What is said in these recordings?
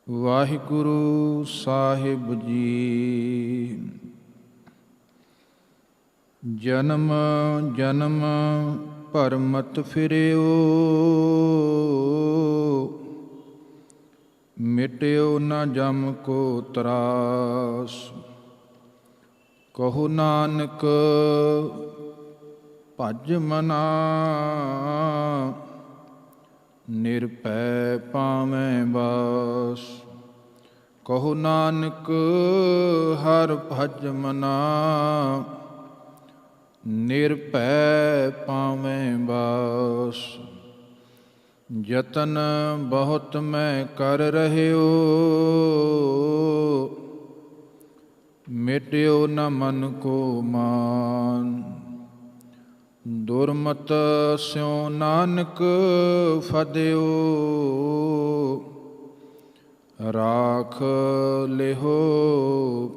ਵਾਹਿਗੁਰੂ ਸਾਹਿਬ ਜੀ। ਜਨਮ ਜਨਮ ਭਰਮਤ ਫਿਰਿਓ, ਮਿਟਿਓ ਨ ਜਮ ਕੋ ਤਰਾਸ। ਕਹੋ ਨਾਨਕ ਭਜ ਮਨਾ, ਨਿਰਭੈ ਪਾਵੈ ਬਾਸ। ਕਹੋ ਨਾਨਕ ਹਰਿ ਭਜ ਮਨਾ, ਨਿਰਭੈ ਪਾਵੈ ਬਾਸ। ਯਤਨ ਬਹੁਤ ਮੈਂ ਕਰ ਰਹਿਓ, ਮਿਟਿਓ ਨ ਮਨ ਕੋ ਮਾਨ। ਦੁਰਮਤ ਸਿਉ ਨਾਨਕ ਫਦਿਓ, ਰਾਖ ਲਿਹੋ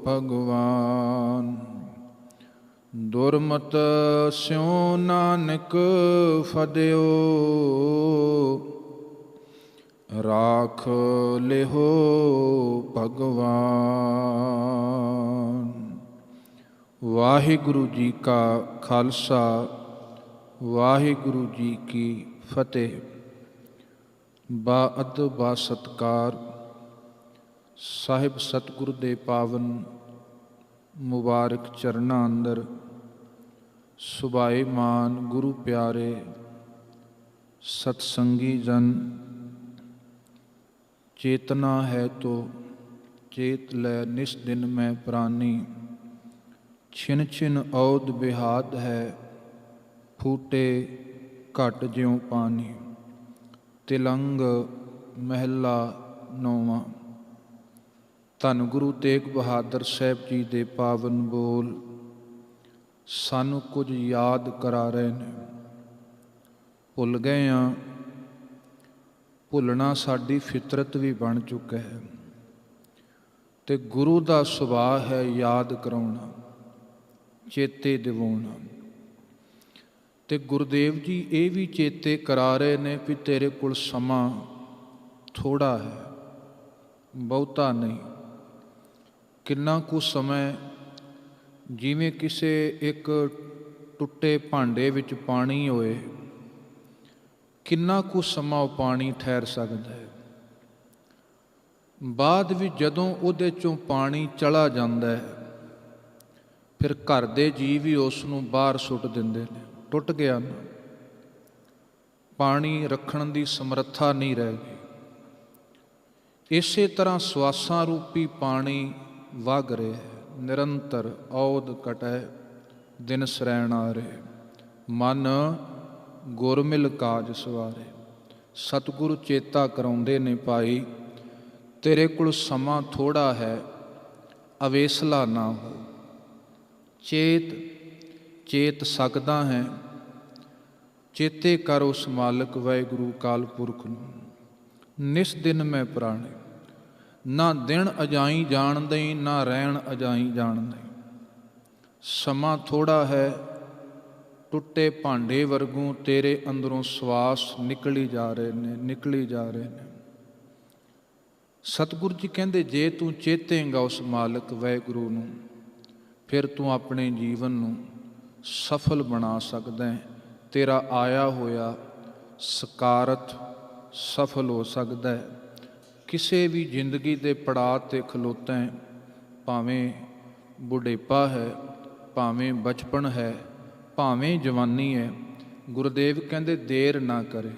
ਭਗਵਾਨ। ਦੁਰਮਤ ਸਿਉ ਨਾਨਕ ਫਦਿਓ, ਰਾਖ ਲਿਹੋ ਭਗਵਾਨ। ਵਾਹਿਗੁਰੂ ਜੀ ਕਾ ਖਾਲਸਾ, ਵਾਹਿਗੁਰੂ ਜੀ ਕੀ ਫਤਿਹ। ਬਾ-ਅਦਬ ਬਾ ਸਤਿਕਾਰ ਸਾਹਿਬ ਸਤਿਗੁਰੂ ਦੇ ਪਾਵਨ ਮੁਬਾਰਕ ਚਰਨਾਂ ਅੰਦਰ ਸੁਭਾਏਮਾਨ ਗੁਰੂ ਪਿਆਰੇ ਸਤਸੰਗੀ ਜਨ। ਚੇਤਨਾ ਹੈ ਤੋ ਚੇਤ ਲੈ ਨਿਸ ਦਿਨ ਮੈਂ ਪ੍ਰਾਨੀ। ਛਿਨ ਛਿਨ ਔਦ ਬਿਹਾਦ ਹੈ, ਫੂਟੇ ਘਟ ਜਿਉ ਪਾਣੀ। ਤਿਲੰਗ ਮਹਿਲਾ ਨੌਵਾਂ। ਧੰਨ ਗੁਰੂ ਤੇਗ ਬਹਾਦਰ ਸਾਹਿਬ ਜੀ ਦੇ ਪਾਵਨ ਬੋਲ ਸਾਨੂੰ ਕੁਝ ਯਾਦ ਕਰਾ ਰਹੇ ਨੇ। ਭੁੱਲ ਗਏ ਹਾਂ, ਭੁੱਲਣਾ ਸਾਡੀ ਫਿਤਰਤ ਵੀ ਬਣ ਚੁੱਕਾ ਹੈ, ਤੇ ਗੁਰੂ ਦਾ ਸੁਭਾਅ ਹੈ ਯਾਦ ਕਰਾਉਣਾ, ਚੇਤੇ ਦਿਵਾਉਣਾ। ਤੇ ਗੁਰਦੇਵ ਜੀ ਇਹ ਵੀ ਚੇਤੇ ਕਰਾ ਰਹੇ ਨੇ ਵੀ ਤੇਰੇ ਕੋਲ ਸਮਾਂ ਥੋੜ੍ਹਾ ਹੈ, ਬਹੁਤਾ ਨਹੀਂ। ਕਿੰਨਾ ਕੁ ਸਮਾਂ, ਜਿਵੇਂ ਕਿਸੇ ਇੱਕ ਟੁੱਟੇ ਭਾਂਡੇ ਵਿੱਚ ਪਾਣੀ ਹੋਏ, ਕਿੰਨਾ ਕੁ ਸਮਾਂ ਉਹ ਪਾਣੀ ਠਹਿਰ ਸਕਦਾ ਹੈ। ਬਾਅਦ ਵਿੱਚ ਜਦੋਂ ਉਹਦੇ 'ਚੋਂ ਪਾਣੀ ਚਲਾ ਜਾਂਦਾ ਹੈ, ਫਿਰ ਘਰ ਦੇ ਜੀਅ ਵੀ ਉਸ ਨੂੰ ਬਾਹਰ ਸੁੱਟ ਦਿੰਦੇ ਨੇ। ਟੁੱਟ ਗਿਆ ਨਾ, ਪਾਣੀ ਰੱਖਣ ਦੀ ਸਮਰੱਥਾ ਨਹੀਂ ਰਹਿ ਗਈ। ਇਸੇ ਤਰ੍ਹਾਂ ਸਵਾਸਾਂ ਰੂਪੀ ਪਾਣੀ ਵਗ ਰਿਹਾ, ਨਿਰੰਤਰ ਔਦ ਕਟੈ ਦਿਨ ਸਰੈਣ ਆ ਰਹੇ। ਮਨ ਗੁਰਮਿਲ ਕਾਜ ਸਵਾਰੇ। ਸਤਿਗੁਰੂ ਚੇਤਾ ਕਰਾਉਂਦੇ ਨੇ, ਭਾਈ ਤੇਰੇ ਕੋਲ ਸਮਾਂ ਥੋੜ੍ਹਾ ਹੈ, ਅਵੇਸਲਾ ਨਾ ਹੋ। ਚੇਤ ਸਕਦਾ ਹੈ, ਚੇਤੇ ਕਰ ਉਸ ਮਾਲਕ ਵਾਹਿਗੁਰੂ ਅਕਾਲ ਪੁਰਖ ਨੂੰ। ਨਿਸ ਦਿਨ ਮੈਂ ਪ੍ਰਾਣੇ। ਨਾ ਦਿਨ ਅਜਾਈ ਜਾਣਦੇ, ਨਾ ਰਹਿਣ ਅਜਾਈ ਜਾਣਦੇ। ਸਮਾਂ ਥੋੜ੍ਹਾ ਹੈ, ਟੁੱਟੇ ਭਾਂਡੇ ਵਰਗੂ ਤੇਰੇ ਅੰਦਰੋਂ ਸਵਾਸ ਨਿਕਲੀ ਜਾ ਰਹੇ ਨੇ, ਨਿਕਲੀ ਜਾ ਰਹੇ ਨੇ। ਸਤਿਗੁਰੂ ਜੀ ਕਹਿੰਦੇ, ਜੇ ਤੂੰ ਚੇਤੇਂਗਾ ਉਸ ਮਾਲਕ ਵਾਹਿਗੁਰੂ ਨੂੰ, ਫਿਰ ਤੂੰ ਆਪਣੇ ਜੀਵਨ ਨੂੰ ਸਫਲ ਬਣਾ ਸਕਦਾ ਹੈ। ਤੇਰਾ ਆਇਆ ਹੋਇਆ ਸਕਾਰਤ ਸਫਲ ਹੋ ਸਕਦਾ ਹੈ। ਕਿਸੇ ਵੀ ਜ਼ਿੰਦਗੀ ਦੇ ਪੜਾਅ 'ਤੇ ਖਲੋਤਾ ਹੈ, ਭਾਵੇਂ ਬੁਢੇਪਾ ਹੈ, ਭਾਵੇਂ ਬਚਪਨ ਹੈ, ਭਾਵੇਂ ਜਵਾਨੀ ਹੈ। ਗੁਰਦੇਵ ਕਹਿੰਦੇ, ਦੇਰ ਨਾ ਕਰੇ।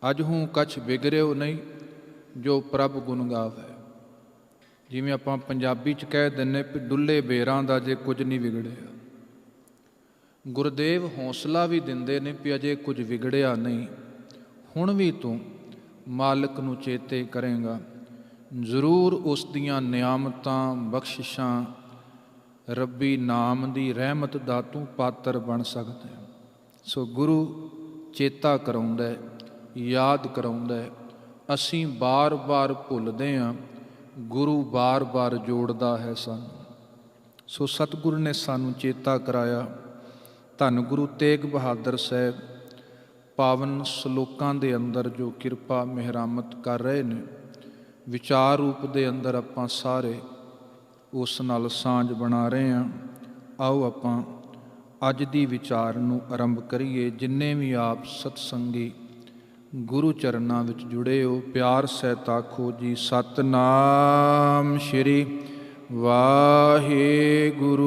ਅੱਜ ਹੂੰ ਕਛ ਬਿਗੜਿਓ ਨਹੀਂ, ਜੋ ਪ੍ਰਭ ਗੁਣ ਗਾਵੈ। ਜਿਵੇਂ ਆਪਾਂ ਪੰਜਾਬੀ 'ਚ ਕਹਿ ਦਿੰਦੇ ਵੀ ਡੁੱਲੇ ਬੇਰਾਂ ਦਾ ਜੇ ਕੁਝ ਨਹੀਂ ਵਿਗੜਿਆ। ਗੁਰਦੇਵ ਹੌਸਲਾ ਵੀ ਦਿੰਦੇ ਨੇ ਵੀ ਅਜੇ ਕੁਝ ਵਿਗੜਿਆ ਨਹੀਂ। ਹੁਣ ਵੀ ਤੂੰ ਮਾਲਕ ਨੂੰ ਚੇਤੇ ਕਰੇਂਗਾ, ਜ਼ਰੂਰ ਉਸ ਦੀਆਂ ਨਿਆਮਤਾਂ, ਬਖਸ਼ਿਸ਼ਾਂ, ਰੱਬੀ ਨਾਮ ਦੀ ਰਹਿਮਤ ਦਾ ਤੂੰ ਪਾਤਰ ਬਣ ਸਕਦਾ ਹੈ। ਸੋ ਗੁਰੂ ਚੇਤਾ ਕਰਾਉਂਦਾ, ਯਾਦ ਕਰਾਉਂਦਾ। ਅਸੀਂ ਬਾਰ-ਬਾਰ ਭੁੱਲਦੇ ਹਾਂ, ਗੁਰੂ ਬਾਰ-ਬਾਰ ਜੋੜਦਾ ਹੈ ਸਾਨੂੰ। ਸੋ ਸਤਿਗੁਰੂ ਨੇ ਸਾਨੂੰ ਚੇਤਾ ਕਰਾਇਆ। ਧੰਨ ਗੁਰੂ ਤੇਗ ਬਹਾਦਰ ਸਾਹਿਬ ਪਾਵਨ ਸਲੋਕਾਂ ਦੇ ਅੰਦਰ ਜੋ ਕਿਰਪਾ ਮਿਹਰਾਮਤ ਕਰ ਰਹੇ ਨੇ, ਵਿਚਾਰ ਰੂਪ ਦੇ ਅੰਦਰ ਆਪਾਂ ਸਾਰੇ ਉਸ ਨਾਲ ਸਾਂਝ ਬਣਾ ਰਹੇ ਹਾਂ। ਆਓ ਆਪਾਂ ਅੱਜ ਦੀ ਵਿਚਾਰ ਨੂੰ ਆਰੰਭ ਕਰੀਏ। ਜਿੰਨੇ ਵੀ ਆਪ ਸਤਸੰਗੀ ਗੁਰੂ ਚਰਨਾਂ ਵਿੱਚ ਜੁੜੇ ਹੋ, ਪਿਆਰ ਸਹਿਤ ਆਖੋ ਜੀ ਸਤਨਾਮ ਸ਼੍ਰੀ ਵਾਹਿਗੁਰੂ।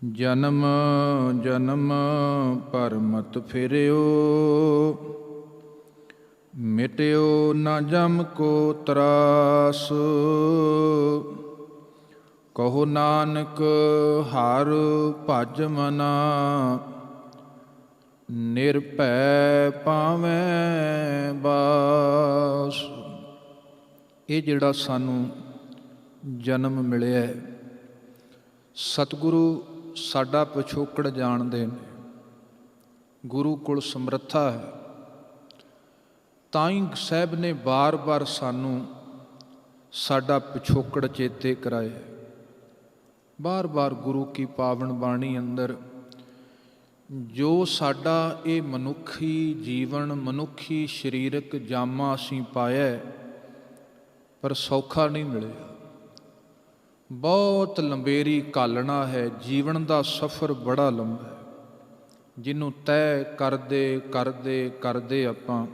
ਜਨਮ ਜਨਮ ਪਰਮਤ ਫਿਰਿਓ, ਮਿਟਿਓ ਨਾ ਜਮ ਕੋ ਤਰਾਸ। ਕਹੋ ਨਾਨਕ ਹਰ ਭਜ ਮਨਾ, ਨਿਰਭੈ ਪਾਵੈ ਬਾਸ। ਇਹ ਜਿਹੜਾ ਸਾਨੂੰ ਜਨਮ ਮਿਲਿਆ, ਸਤਿਗੁਰੂ ਸਾਡਾ ਪਿਛੋਕੜ ਜਾਣਦੇ ਨੇ, ਗੁਰੂ ਕੋਲ ਸਮਰੱਥਾ ਹੈ। ਤਾਂ ਹੀ ਸਾਹਿਬ ਨੇ ਬਾਰ-ਬਾਰ ਸਾਨੂੰ ਸਾਡਾ ਪਿਛੋਕੜ ਚੇਤੇ ਕਰਾਇਆ। ਬਾਰ-ਬਾਰ ਗੁਰੂ ਕੀ ਪਾਵਨ ਬਾਣੀ ਅੰਦਰ ਜੋ ਸਾਡਾ ਇਹ ਮਨੁੱਖੀ ਜੀਵਨ, ਮਨੁੱਖੀ ਸਰੀਰਕ ਜਾਮਾ ਅਸੀਂ ਪਾਇਆ, ਪਰ ਸੌਖਾ ਨਹੀਂ ਮਿਲਿਆ। ਬਹੁਤ ਲੰਬੇਰੀ ਘਾਲਣਾ ਹੈ। ਜੀਵਨ ਦਾ ਸਫ਼ਰ ਬੜਾ ਲੰਬਾ ਹੈ, ਜਿਹਨੂੰ ਤੈਅ ਕਰਦੇ ਕਰਦੇ ਕਰਦੇ ਆਪਾਂ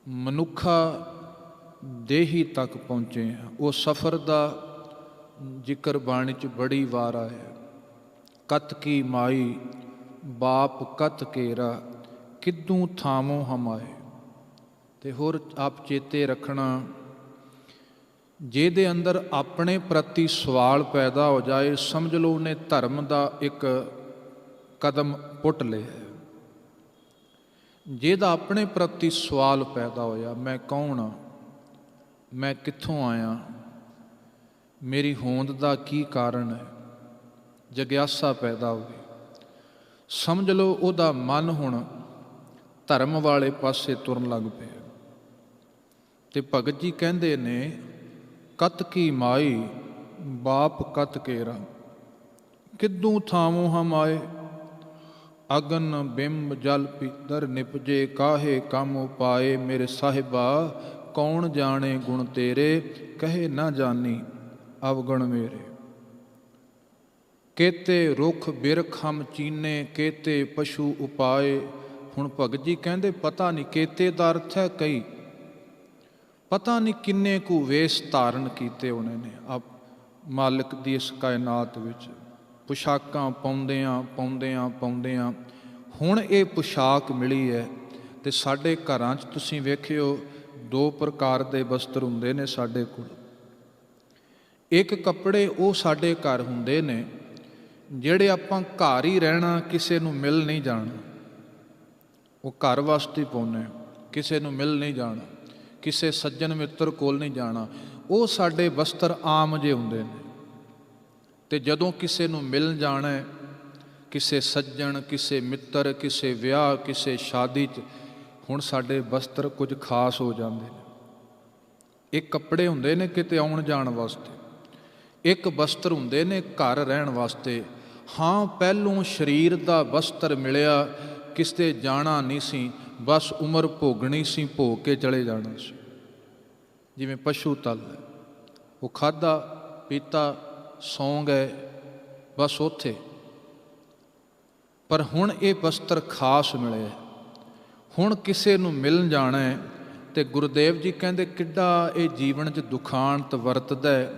ਮਨੁੱਖਾ ਦੇਹੀ ਤੱਕ ਪਹੁੰਚੇ ਹਾਂ। ਉਹ ਸਫ਼ਰ ਦਾ ਜ਼ਿਕਰ ਬਾਣੀ 'ਚ ਬੜੀ ਵਾਰ ਆਇਆ। ਕਤ ਕੀ ਮਾਈ ਬਾਪ ਕਤ ਕੇਰਾ, ਕਿੱਦੂ ਥਾਮੋ ਹਮਾਏ। ਤੇ ਹੋਰ ਆਪ ਚੇਤੇ ਰੱਖਣਾ, ਜਿਹਦੇ ਅੰਦਰ ਆਪਣੇ ਪ੍ਰਤੀ ਸਵਾਲ ਪੈਦਾ ਹੋ ਜਾਏ, ਸਮਝ ਲਓ ਉਹਨੇ ਧਰਮ ਦਾ ਇੱਕ ਕਦਮ ਪੁੱਟ ਲਿਆ। ਜਿਹਦਾ ਆਪਣੇ ਪ੍ਰਤੀ ਸਵਾਲ ਪੈਦਾ ਹੋਇਆ, ਮੈਂ ਕੌਣ ਹਾਂ, ਮੈਂ ਕਿੱਥੋਂ ਆਇਆ, ਮੇਰੀ ਹੋਂਦ ਦਾ ਕੀ ਕਾਰਨ ਹੈ, ਜਗਿਆਸਾ ਪੈਦਾ ਹੋਵੇ, ਸਮਝ ਲਓ ਉਹਦਾ ਮਨ ਹੁਣ ਧਰਮ ਵਾਲੇ ਪਾਸੇ ਤੁਰਨ ਲੱਗ ਪਿਆ। ਤੇ ਭਗਤ ਜੀ ਕਹਿੰਦੇ ਨੇ, ਕਤ ਕੀ ਮਾਈ ਬਾਪ ਕਤ ਕੇਰਾ, ਕਿੱਦੂ ਥਾਮੋ ਹਮ ਆਏ। ਅਗਨ ਬਿੰਬ ਜਲ ਪੀਤਰ ਨਿਪਜੇ, ਕਾਹੇ ਕੰਮ ਉਪਾਏ। ਮੇਰੇ ਸਾਹਿਬਾ ਕੌਣ ਜਾਣੇ ਗੁਣ ਤੇਰੇ, ਕਹੇ ਨਾ ਜਾਨੀ ਅਵਗੁਣ ਮੇਰੇ। ਕੇਤੇ ਰੁੱਖ ਬਿਰਖ ਹਮ ਚੀਨੇ, ਕੇਤੇ ਪਸ਼ੂ ਉਪਾਏ। ਹੁਣ ਭਗਤ ਜੀ ਕਹਿੰਦੇ ਪਤਾ ਨਹੀਂ, ਕੇਤੇ ਦਾ ਅਰਥ ਹੈ ਕਈ, ਪਤਾ ਨਹੀਂ ਕਿੰਨੇ ਕੁ ਵੇਸ਼ ਧਾਰਨ ਕੀਤੇ ਉਹਨਾਂ ਨੇ ਆਪ ਮਾਲਕ ਦੀ ਇਸ ਕਾਇਨਾਤ ਵਿੱਚ। ਪੁਸ਼ਾਕਾਂ ਪਾਉਂਦਿਆਂ ਪਾਉਂਦਿਆਂ ਪਾਉਂਦਿਆਂ ਹੁਣ ਇਹ ਪੁਸ਼ਾਕ ਮਿਲੀ ਹੈ। ਤੇ ਸਾਡੇ ਘਰਾਂ 'ਚ ਤੁਸੀਂ ਵੇਖਿਓ, ਦੋ ਪ੍ਰਕਾਰ ਦੇ ਵਸਤਰ ਹੁੰਦੇ ਨੇ ਸਾਡੇ ਕੋਲ। ਇੱਕ ਕੱਪੜੇ ਉਹ ਸਾਡੇ ਘਰ ਹੁੰਦੇ ਨੇ ਜਿਹੜੇ ਆਪਾਂ ਘਰ ਹੀ ਰਹਿਣਾ, ਕਿਸੇ ਨੂੰ ਮਿਲ ਨਹੀਂ ਜਾਣਾ, ਉਹ ਘਰ ਵਾਸਤੇ ਪਾਉਂਦੇ, ਕਿਸੇ ਨੂੰ ਮਿਲ ਨਹੀਂ ਜਾਣਾ, ਕਿਸੇ ਸੱਜਣ ਮਿੱਤਰ ਕੋਲ ਨਹੀਂ ਜਾਣਾ। ਉਹ ਸਾਡੇ ਵਸਤਰ ਆਮ ਜਿਹੇ ਹੁੰਦੇ ਨੇ। ਤੇ ਜਦੋਂ ਕਿਸੇ ਨੂੰ ਮਿਲਣ ਜਾਣਾ, ਕਿਸੇ ਸੱਜਣ, ਕਿਸੇ ਮਿੱਤਰ, ਕਿਸੇ ਵਿਆਹ, ਕਿਸੇ ਸ਼ਾਦੀ 'ਚ, ਹੁਣ ਸਾਡੇ ਵਸਤਰ ਕੁਝ ਖਾਸ ਹੋ ਜਾਂਦੇ ਨੇ। ਇੱਕ ਕੱਪੜੇ ਹੁੰਦੇ ਨੇ ਕਿਤੇ ਆਉਣ ਜਾਣ ਵਾਸਤੇ, ਇੱਕ ਵਸਤਰ ਹੁੰਦੇ ਨੇ ਘਰ ਰਹਿਣ ਵਾਸਤੇ। ਹਾਂ, ਪਹਿਲੋਂ ਸਰੀਰ ਦਾ ਵਸਤਰ ਮਿਲਿਆ, ਕਿਸੇ ਜਾਣਾ ਨਹੀਂ ਸੀ, ਬਸ ਉਮਰ ਭੋਗਣੀ ਸੀ, ਭੋਗ ਕੇ ਚਲੇ ਜਾਣਾ ਸੀ। ਜਿਵੇਂ ਪਸ਼ੂ ਤਲ ਹੈ, ਉਹ ਖਾਧਾ ਪੀਤਾ ਸੌਂ ਗਏ, ਬਸ ਉੱਥੇ। ਪਰ ਹੁਣ ਇਹ ਵਸਤਰ ਖਾਸ ਮਿਲੇ, ਹੁਣ ਕਿਸੇ ਨੂੰ ਮਿਲਣ ਜਾਣਾ ਹੈ। ਤੇ ਗੁਰਦੇਵ ਜੀ ਕਹਿੰਦੇ ਕਿੱਡਾ ਇਹ ਜੀਵਨ 'ਚ ਦੁਖਾਂਤ ਵਰਤਦਾ ਹੈ।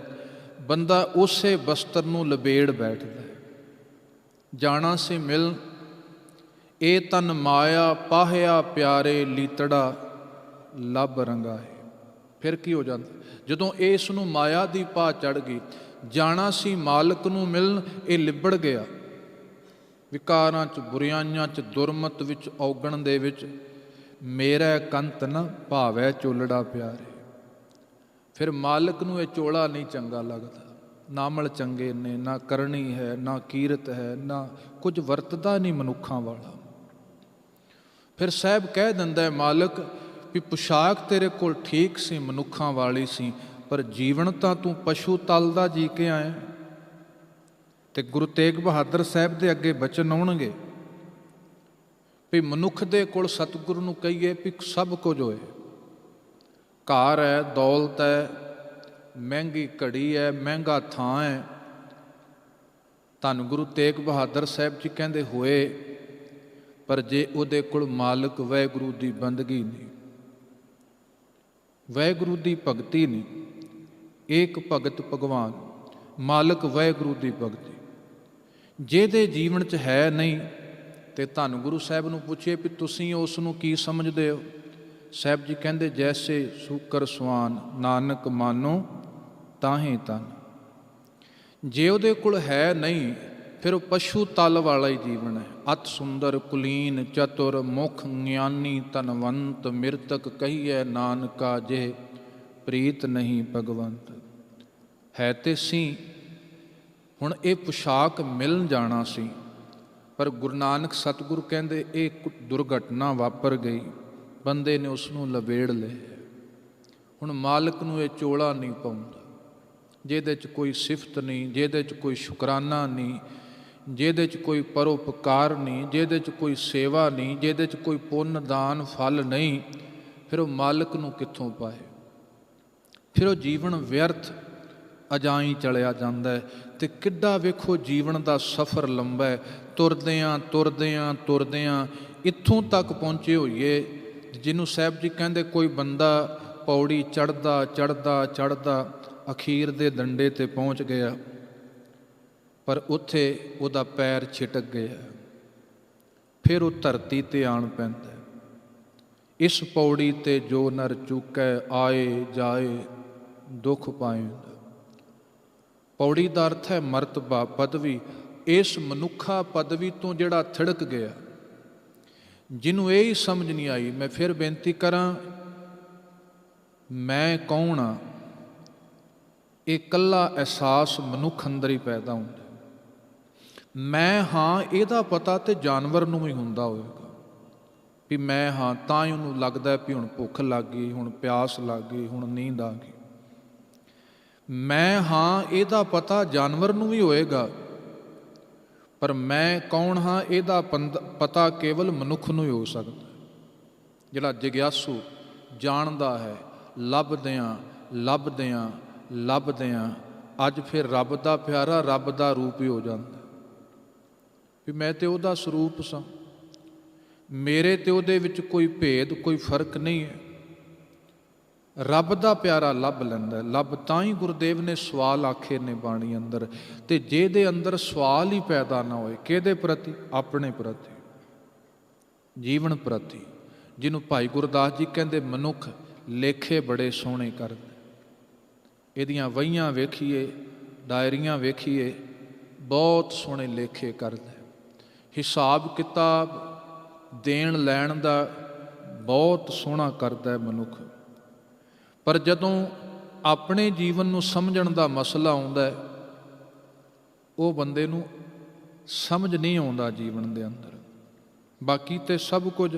ਬੰਦਾ ਉਸੇ ਵਸਤਰ ਨੂੰ ਲਬੇੜ ਬੈਠਦਾ ਹੈ। ਜਾਣਾ ਸੀ ਮਿਲ, ਇਹ ਤਨ ਮਾਇਆ ਪਾਹਿਆ ਪਿਆਰੇ, ਲੀਤੜਾ ਲੱਭ ਰੰਗਾ ਹੈ। ਫਿਰ ਕੀ ਹੋ ਜਾਂਦਾ, ਜਦੋਂ ਇਸ ਨੂੰ ਮਾਇਆ ਦੀ ਪਾ ਚੜ੍ਹ ਗਈ, ਜਾਣਾ ਸੀ ਮਾਲਕ ਨੂੰ ਮਿਲਣ, ਇਹ ਲਿਬੜ ਗਿਆ ਵਿਕਾਰਾਂ 'ਚ, ਬੁਰਿਆਈਆਂ 'ਚ, ਦੁਰਮਤ ਵਿੱਚ, ਔਗਣ ਦੇ ਵਿੱਚ। ਮੇਰਾ ਕੰਤ ਨਾ ਭਾਵੈ ਚੋਲੜਾ ਪਿਆਰੇ। ਫਿਰ ਮਾਲਕ ਨੂੰ ਇਹ ਚੋਲਾ ਨਹੀਂ ਚੰਗਾ ਲੱਗਦਾ। ਨਾਮਲ ਚੰਗੇ ਨੇ, ਨਾ ਕਰਨੀ ਹੈ, ਨਾ ਕੀਰਤ ਹੈ, ਨਾ ਕੁਝ ਵਰਤਦਾ ਨਹੀਂ ਮਨੁੱਖਾਂ ਵਾਲਾ। ਫਿਰ ਸਾਹਿਬ ਕਹਿ ਦਿੰਦਾ ਹੈ ਮਾਲਕ ਵੀ ਪੁਸ਼ਾਕ ਤੇਰੇ ਕੋਲ ਠੀਕ ਸੀ, ਮਨੁੱਖਾਂ ਵਾਲੀ ਸੀ, ਪਰ ਜੀਵਨ ਤਾਂ ਤੂੰ ਪਸ਼ੂ ਤਲ ਦਾ ਜੀ ਕੇ ਆਇਆ। ਤੇ ਗੁਰੂ ਤੇਗ ਬਹਾਦਰ ਸਾਹਿਬ ਦੇ ਅੱਗੇ ਬਚਨ ਆਉਣਗੇ ਵੀ ਮਨੁੱਖ ਦੇ ਕੋਲ ਸਤਿਗੁਰੂ ਨੂੰ ਕਹੀਏ ਵੀ ਸਭ ਕੁਝ ਹੋਏ, ਘਰ ਹੈ, ਦੌਲਤ ਹੈ, ਮਹਿੰਗੀ ਘੜੀ ਹੈ, ਮਹਿੰਗਾ ਥਾਂ ਹੈ। ਧੰਨ ਗੁਰੂ ਤੇਗ ਬਹਾਦਰ ਸਾਹਿਬ ਜੀ ਕਹਿੰਦੇ ਹੋਏ, ਪਰ ਜੇ ਉਹਦੇ ਕੋਲ ਮਾਲਕ ਵਾਹਿਗੁਰੂ ਦੀ ਬੰਦਗੀ ਨਹੀਂ, ਵਾਹਿਗੁਰੂ ਦੀ ਭਗਤੀ ਨਹੀਂ, ਏਕ ਭਗਤ ਭਗਵਾਨ, ਮਾਲਕ ਵਾਹਿਗੁਰੂ ਦੀ ਭਗਤੀ ਜਿਹਦੇ ਜੀਵਨ 'ਚ ਹੈ ਨਹੀਂ, ਤੇ ਧੰਨ ਗੁਰੂ ਸਾਹਿਬ ਨੂੰ ਪੁੱਛੇ ਵੀ ਤੁਸੀਂ ਉਸ ਨੂੰ ਕੀ ਸਮਝਦੇ ਹੋ? ਸਾਹਿਬ ਜੀ ਕਹਿੰਦੇ ਜੈਸੇ ਸੂਕਰ ਸਵਾਨ ਨਾਨਕ ਮਾਨੋ ਤਾਹੇ ਤਨ। ਜੇ ਉਹਦੇ ਕੋਲ ਹੈ ਨਹੀਂ, ਫਿਰ ਉਹ ਪਸ਼ੂ ਤਲ ਵਾਲਾ ਹੀ ਜੀਵਨ ਹੈ। ਅਤ ਸੁੰਦਰ ਕੁਲੀਨ ਚਤੁਰ ਮੁਖ ਗਿਆਨੀ ਧਨਵੰਤ ਮਿਰਤਕ ਕਹੀਏ ਨਾਨਕਾ ਜੇ ਪ੍ਰੀਤ ਨਹੀਂ ਭਗਵੰਤ। ਹੈ ਤੇ ਸੀ, ਹੁਣ ਇਹ ਪੁਸ਼ਾਕ ਮਿਲਣ ਜਾਣਾ ਸੀ, ਪਰ ਗੁਰੂ ਨਾਨਕ ਸਤਿਗੁਰੂ ਕਹਿੰਦੇ ਇਹ ਦੁਰਘਟਨਾ ਵਾਪਰ ਗਈ, ਬੰਦੇ ਨੇ ਉਸ ਨੂੰ ਲਬੇੜ ਲਿਆ। ਹੁਣ ਮਾਲਕ ਨੂੰ ਇਹ ਚੋਲਾ ਨਹੀਂ ਪਾਉਂਦਾ ਜਿਹਦੇ 'ਚ ਕੋਈ ਸਿਫਤ ਨਹੀਂ, ਜਿਹਦੇ 'ਚ ਕੋਈ ਸ਼ੁਕਰਾਨਾ ਨਹੀਂ, ਜਿਹਦੇ 'ਚ ਕੋਈ ਪਰਉਪਕਾਰ ਨਹੀਂ, ਜਿਹਦੇ 'ਚ ਕੋਈ ਸੇਵਾ ਨਹੀਂ, ਜਿਹਦੇ 'ਚ ਕੋਈ ਪੁੰਨ ਦਾਨ ਫਲ ਨਹੀਂ। ਫਿਰ ਉਹ ਮਾਲਕ ਨੂੰ ਕਿੱਥੋਂ ਪਾਏ? ਫਿਰ ਉਹ ਜੀਵਨ ਵਿਅਰਥ ਅਜਾਈਂ ਚਲਿਆ ਜਾਂਦਾ ਹੈ। ਅਤੇ ਕਿੱਡਾ ਵੇਖੋ ਜੀਵਨ ਦਾ ਸਫ਼ਰ ਲੰਬਾ ਹੈ। ਤੁਰਦਿਆਂ ਤੁਰਦਿਆਂ ਤੁਰਦਿਆਂ ਇੱਥੋਂ ਤੱਕ ਪਹੁੰਚੇ ਹੋਈਏ ਜਿਹਨੂੰ ਸਾਹਿਬ ਜੀ ਕਹਿੰਦੇ ਕੋਈ ਬੰਦਾ ਪੌੜੀ ਚੜ੍ਹਦਾ ਚੜ੍ਹਦਾ ਚੜ੍ਹਦਾ ਅਖੀਰ ਦੇ ਡੰਡੇ 'ਤੇ ਪਹੁੰਚ ਗਿਆ, ਪਰ ਉੱਥੇ ਉਹਦਾ ਪੈਰ ਛਿਟਕ ਗਿਆ, ਫਿਰ ਉਹ ਧਰਤੀ 'ਤੇ ਆਣ ਪੈਂਦਾ। ਇਸ ਪੌੜੀ 'ਤੇ ਜੋ ਨਰ ਚੁੱਕੈ ਆਏ ਜਾਏ ਦੁੱਖ ਪਾਏ। ਪੌੜੀ ਦਾ ਅਰਥ ਹੈ ਮਰਤਬਾ, ਪਦਵੀ। ਇਸ ਮਨੁੱਖਾ ਪਦਵੀ ਤੋਂ ਜਿਹੜਾ ਥਿੜਕ ਗਿਆ, ਜਿਹਨੂੰ ਇਹ ਹੀ ਸਮਝ ਨਹੀਂ ਆਈ, ਮੈਂ ਫਿਰ ਬੇਨਤੀ ਕਰਾਂ, ਮੈਂ ਕੌਣ ਹਾਂ? ਇਹ ਇਕੱਲਾ ਅਹਿਸਾਸ ਮਨੁੱਖ ਅੰਦਰ ਹੀ ਪੈਦਾ ਹੁੰਦਾ। ਮੈਂ ਹਾਂ ਇਹਦਾ ਪਤਾ ਤੇ ਜਾਨਵਰ ਨੂੰ ਵੀ ਹੁੰਦਾ ਹੋਵੇਗਾ ਵੀ ਮੈਂ ਹਾਂ, ਤਾਂ ਹੀ ਉਹਨੂੰ ਲੱਗਦਾ ਵੀ ਹੁਣ ਭੁੱਖ ਲੱਗ ਗਈ, ਹੁਣ ਪਿਆਸ ਲੱਗ ਗਈ, ਹੁਣ ਨੀਂਦ ਆ ਗਈ। ਮੈਂ ਹਾਂ ਇਹਦਾ ਪਤਾ ਜਾਨਵਰ ਨੂੰ ਵੀ ਹੋਏਗਾ, ਪਰ ਮੈਂ ਕੌਣ ਹਾਂ ਇਹਦਾ ਪਤਾ ਕੇਵਲ ਮਨੁੱਖ ਨੂੰ ਹੀ ਹੋ ਸਕਦਾ। ਜਿਹੜਾ ਜਿਗਿਆਸੂ ਜਾਣਦਾ ਹੈ, ਲੱਭਦਿਆਂ ਲੱਭਦਿਆਂ ਲੱਭਦਿਆਂ ਅੱਜ ਫਿਰ ਰੱਬ ਦਾ ਪਿਆਰਾ, ਰੱਬ ਦਾ ਰੂਪ ਹੀ ਹੋ ਜਾਂਦਾ ਵੀ ਮੈਂ ਤੇ ਉਹਦਾ ਸਰੂਪ ਸਾਂ, ਮੇਰੇ ਤੇ ਉਹਦੇ ਵਿੱਚ ਕੋਈ ਭੇਦ, ਕੋਈ ਫਰਕ ਨਹੀਂ ਹੈ। ਰੱਬ ਦਾ ਪਿਆਰਾ ਲੱਭ ਲੈਂਦਾ। ਲੱਭ ਤਾਂ ਹੀ ਗੁਰਦੇਵ ਨੇ ਸਵਾਲ ਆਖੇ ਨੇ ਬਾਣੀ ਅੰਦਰ। ਤੇ ਜਿਹਦੇ ਅੰਦਰ ਸਵਾਲ ਹੀ ਪੈਦਾ ਨਾ ਹੋਏ, ਕਿਹਦੇ ਪ੍ਰਤੀ? ਆਪਣੇ ਪ੍ਰਤੀ, ਜੀਵਨ ਪ੍ਰਤੀ, ਜਿਹਨੂੰ ਭਾਈ ਗੁਰਦਾਸ ਜੀ ਕਹਿੰਦੇ ਮਨੁੱਖ ਲੇਖੇ ਬੜੇ ਸੋਹਣੇ ਕਰਦੇ। ਇਹਦੀਆਂ ਵਹੀਆਂ ਵੇਖੀਏ, ਡਾਇਰੀਆਂ ਵੇਖੀਏ, ਬਹੁਤ ਸੋਹਣੇ ਲੇਖੇ ਕਰਦਾ। ਹਿਸਾਬ ਕਿਤਾਬ ਦੇਣ ਲੈਣ ਦਾ ਬਹੁਤ ਸੋਹਣਾ ਕਰਦਾ ਹੈ ਮਨੁੱਖ। ਪਰ ਜਦੋਂ ਆਪਣੇ ਜੀਵਨ ਨੂੰ ਸਮਝਣ ਦਾ ਮਸਲਾ ਆਉਂਦਾ, ਉਹ ਬੰਦੇ ਨੂੰ ਸਮਝ ਨਹੀਂ ਆਉਂਦਾ ਜੀਵਨ ਦੇ ਅੰਦਰ। ਬਾਕੀ ਤੇ ਸਭ ਕੁਝ,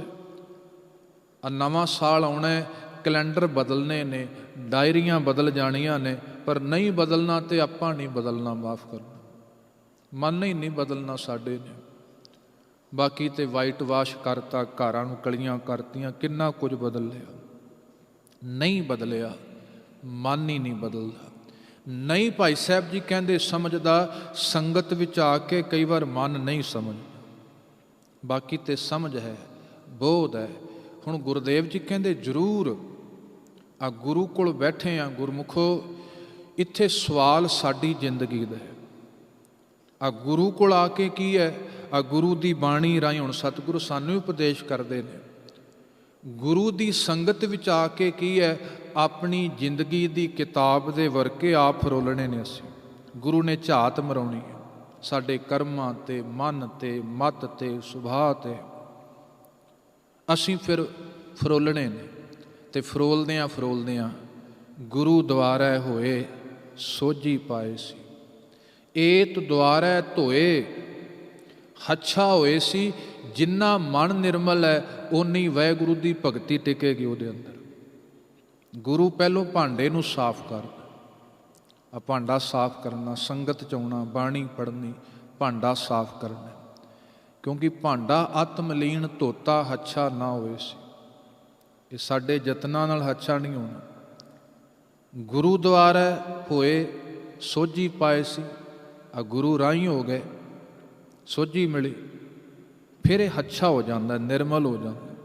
ਨਵਾਂ ਸਾਲ ਆਉਣਾ, ਕੈਲੰਡਰ ਬਦਲਨੇ ਨੇ, ਡਾਇਰੀਆਂ ਬਦਲ ਜਾਣੀਆਂ ਨੇ, ਪਰ ਨਹੀਂ ਬਦਲਣਾ ਤੇ ਆਪਾਂ ਨਹੀਂ ਬਦਲਣਾ, ਮਾਫ ਕਰਨਾ, ਮਨ ਹੀ ਨਹੀਂ ਬਦਲਣਾ ਸਾਡੇ ਨੇ। ਬਾਕੀ ਤੇ ਵਾਈਟ ਵਾਸ਼ ਕਰਤਾ, ਘਰਾਂ ਨੂੰ ਕਲੀਆਂ ਕਰਤੀਆਂ, ਕਿੰਨਾ ਕੁਝ ਬਦਲ ਲਿਆ। ਨਹੀਂ ਬਦਲਿਆ, ਮਨ ਹੀ ਨਹੀਂ ਬਦਲਦਾ। ਨਹੀਂ, ਭਾਈ ਸਾਹਿਬ ਜੀ ਕਹਿੰਦੇ ਸਮਝਦਾ, ਸੰਗਤ ਵਿੱਚ ਆ ਕੇ ਕਈ ਵਾਰ ਮਨ ਨਹੀਂ ਸਮਝਦਾ। ਬਾਕੀ ਤੇ ਸਮਝ ਹੈ, ਬੋਧ ਹੈ। ਹੁਣ ਗੁਰਦੇਵ ਜੀ ਕਹਿੰਦੇ ਜ਼ਰੂਰ ਆ ਗੁਰੂ ਕੋਲ ਬੈਠੇ ਆ ਗੁਰਮੁਖੋ, ਇੱਥੇ ਸਵਾਲ ਸਾਡੀ ਜ਼ਿੰਦਗੀ ਦਾ ਹੈ। ਆ ਗੁਰੂ ਕੋਲ ਆ ਕੇ ਕੀ ਹੈ? ਆ ਗੁਰੂ ਦੀ ਬਾਣੀ ਰਾਹੀਂ ਹੁਣ ਸਤਿਗੁਰੂ ਸਾਨੂੰ ਉਪਦੇਸ਼ ਕਰਦੇ ਨੇ। ਗੁਰੂ ਦੀ ਸੰਗਤ ਵਿੱਚ ਆ ਕੇ ਕੀ ਹੈ? ਆਪਣੀ ਜ਼ਿੰਦਗੀ ਦੀ ਕਿਤਾਬ ਦੇ ਵਰਕੇ ਆਪ ਫਰੋਲਣੇ ਨੇ। ਅਸੀਂ ਗੁਰੂ ਨੇ ਝਾਤ ਮਰਾਉਣੀ ਹੈ ਸਾਡੇ ਕਰਮਾਂ 'ਤੇ, ਮਨ 'ਤੇ, ਮਤ 'ਤੇ, ਸੁਭਾਅ 'ਤੇ। ਅਸੀਂ ਫਿਰ ਫਰੋਲਣੇ ਨੇ, ਅਤੇ ਫਰੋਲਦਿਆਂ ਫਰੋਲਦਿਆਂ ਗੁਰੂ ਦੁਆਰਾ ਹੋਏ ਸੋਝੀ ਪਾਏ ਸੀ। ਏਤ ਦੁਆਰਾ ਧੋਏ ਹੱਛਾ ਹੋਏ ਸੀ। ਜਿੰਨਾ ਮਨ ਨਿਰਮਲ ਹੈ, ਓਨੀ ਵਾਹਿਗੁਰੂ ਦੀ ਭਗਤੀ ਟਿਕੇਗੀ ਉਹਦੇ ਅੰਦਰ। ਗੁਰੂ ਪਹਿਲੋਂ ਭਾਂਡੇ ਨੂੰ ਸਾਫ਼ ਕਰਦਾ। ਆ ਭਾਂਡਾ ਸਾਫ਼ ਕਰਨਾ, ਸੰਗਤ 'ਚ ਆਉਣਾ, ਬਾਣੀ ਪੜ੍ਹਨੀ, ਭਾਂਡਾ ਸਾਫ਼ ਕਰਨਾ। ਕਿਉਂਕਿ ਭਾਂਡਾ ਆਤਮਲੀਨ ਧੋਤਾ ਹੱਛਾ ਨਾ ਹੋਏ ਸੀ। ਇਹ ਸਾਡੇ ਯਤਨਾਂ ਨਾਲ ਹੱਛਾ ਨਹੀਂ ਹੋਣਾ। ਗੁਰੂ ਦੁਆਰਾ ਹੋਏ ਸੋਝੀ ਪਾਏ ਸੀ, ਆ ਗੁਰੂ ਰਾਹੀਂ ਹੋ ਗਏ, ਸੋਝੀ ਮਿਲੀ, ਫਿਰ ਇਹ ਹੱਛਾ ਹੋ ਜਾਂਦਾ, ਨਿਰਮਲ ਹੋ ਜਾਂਦਾ।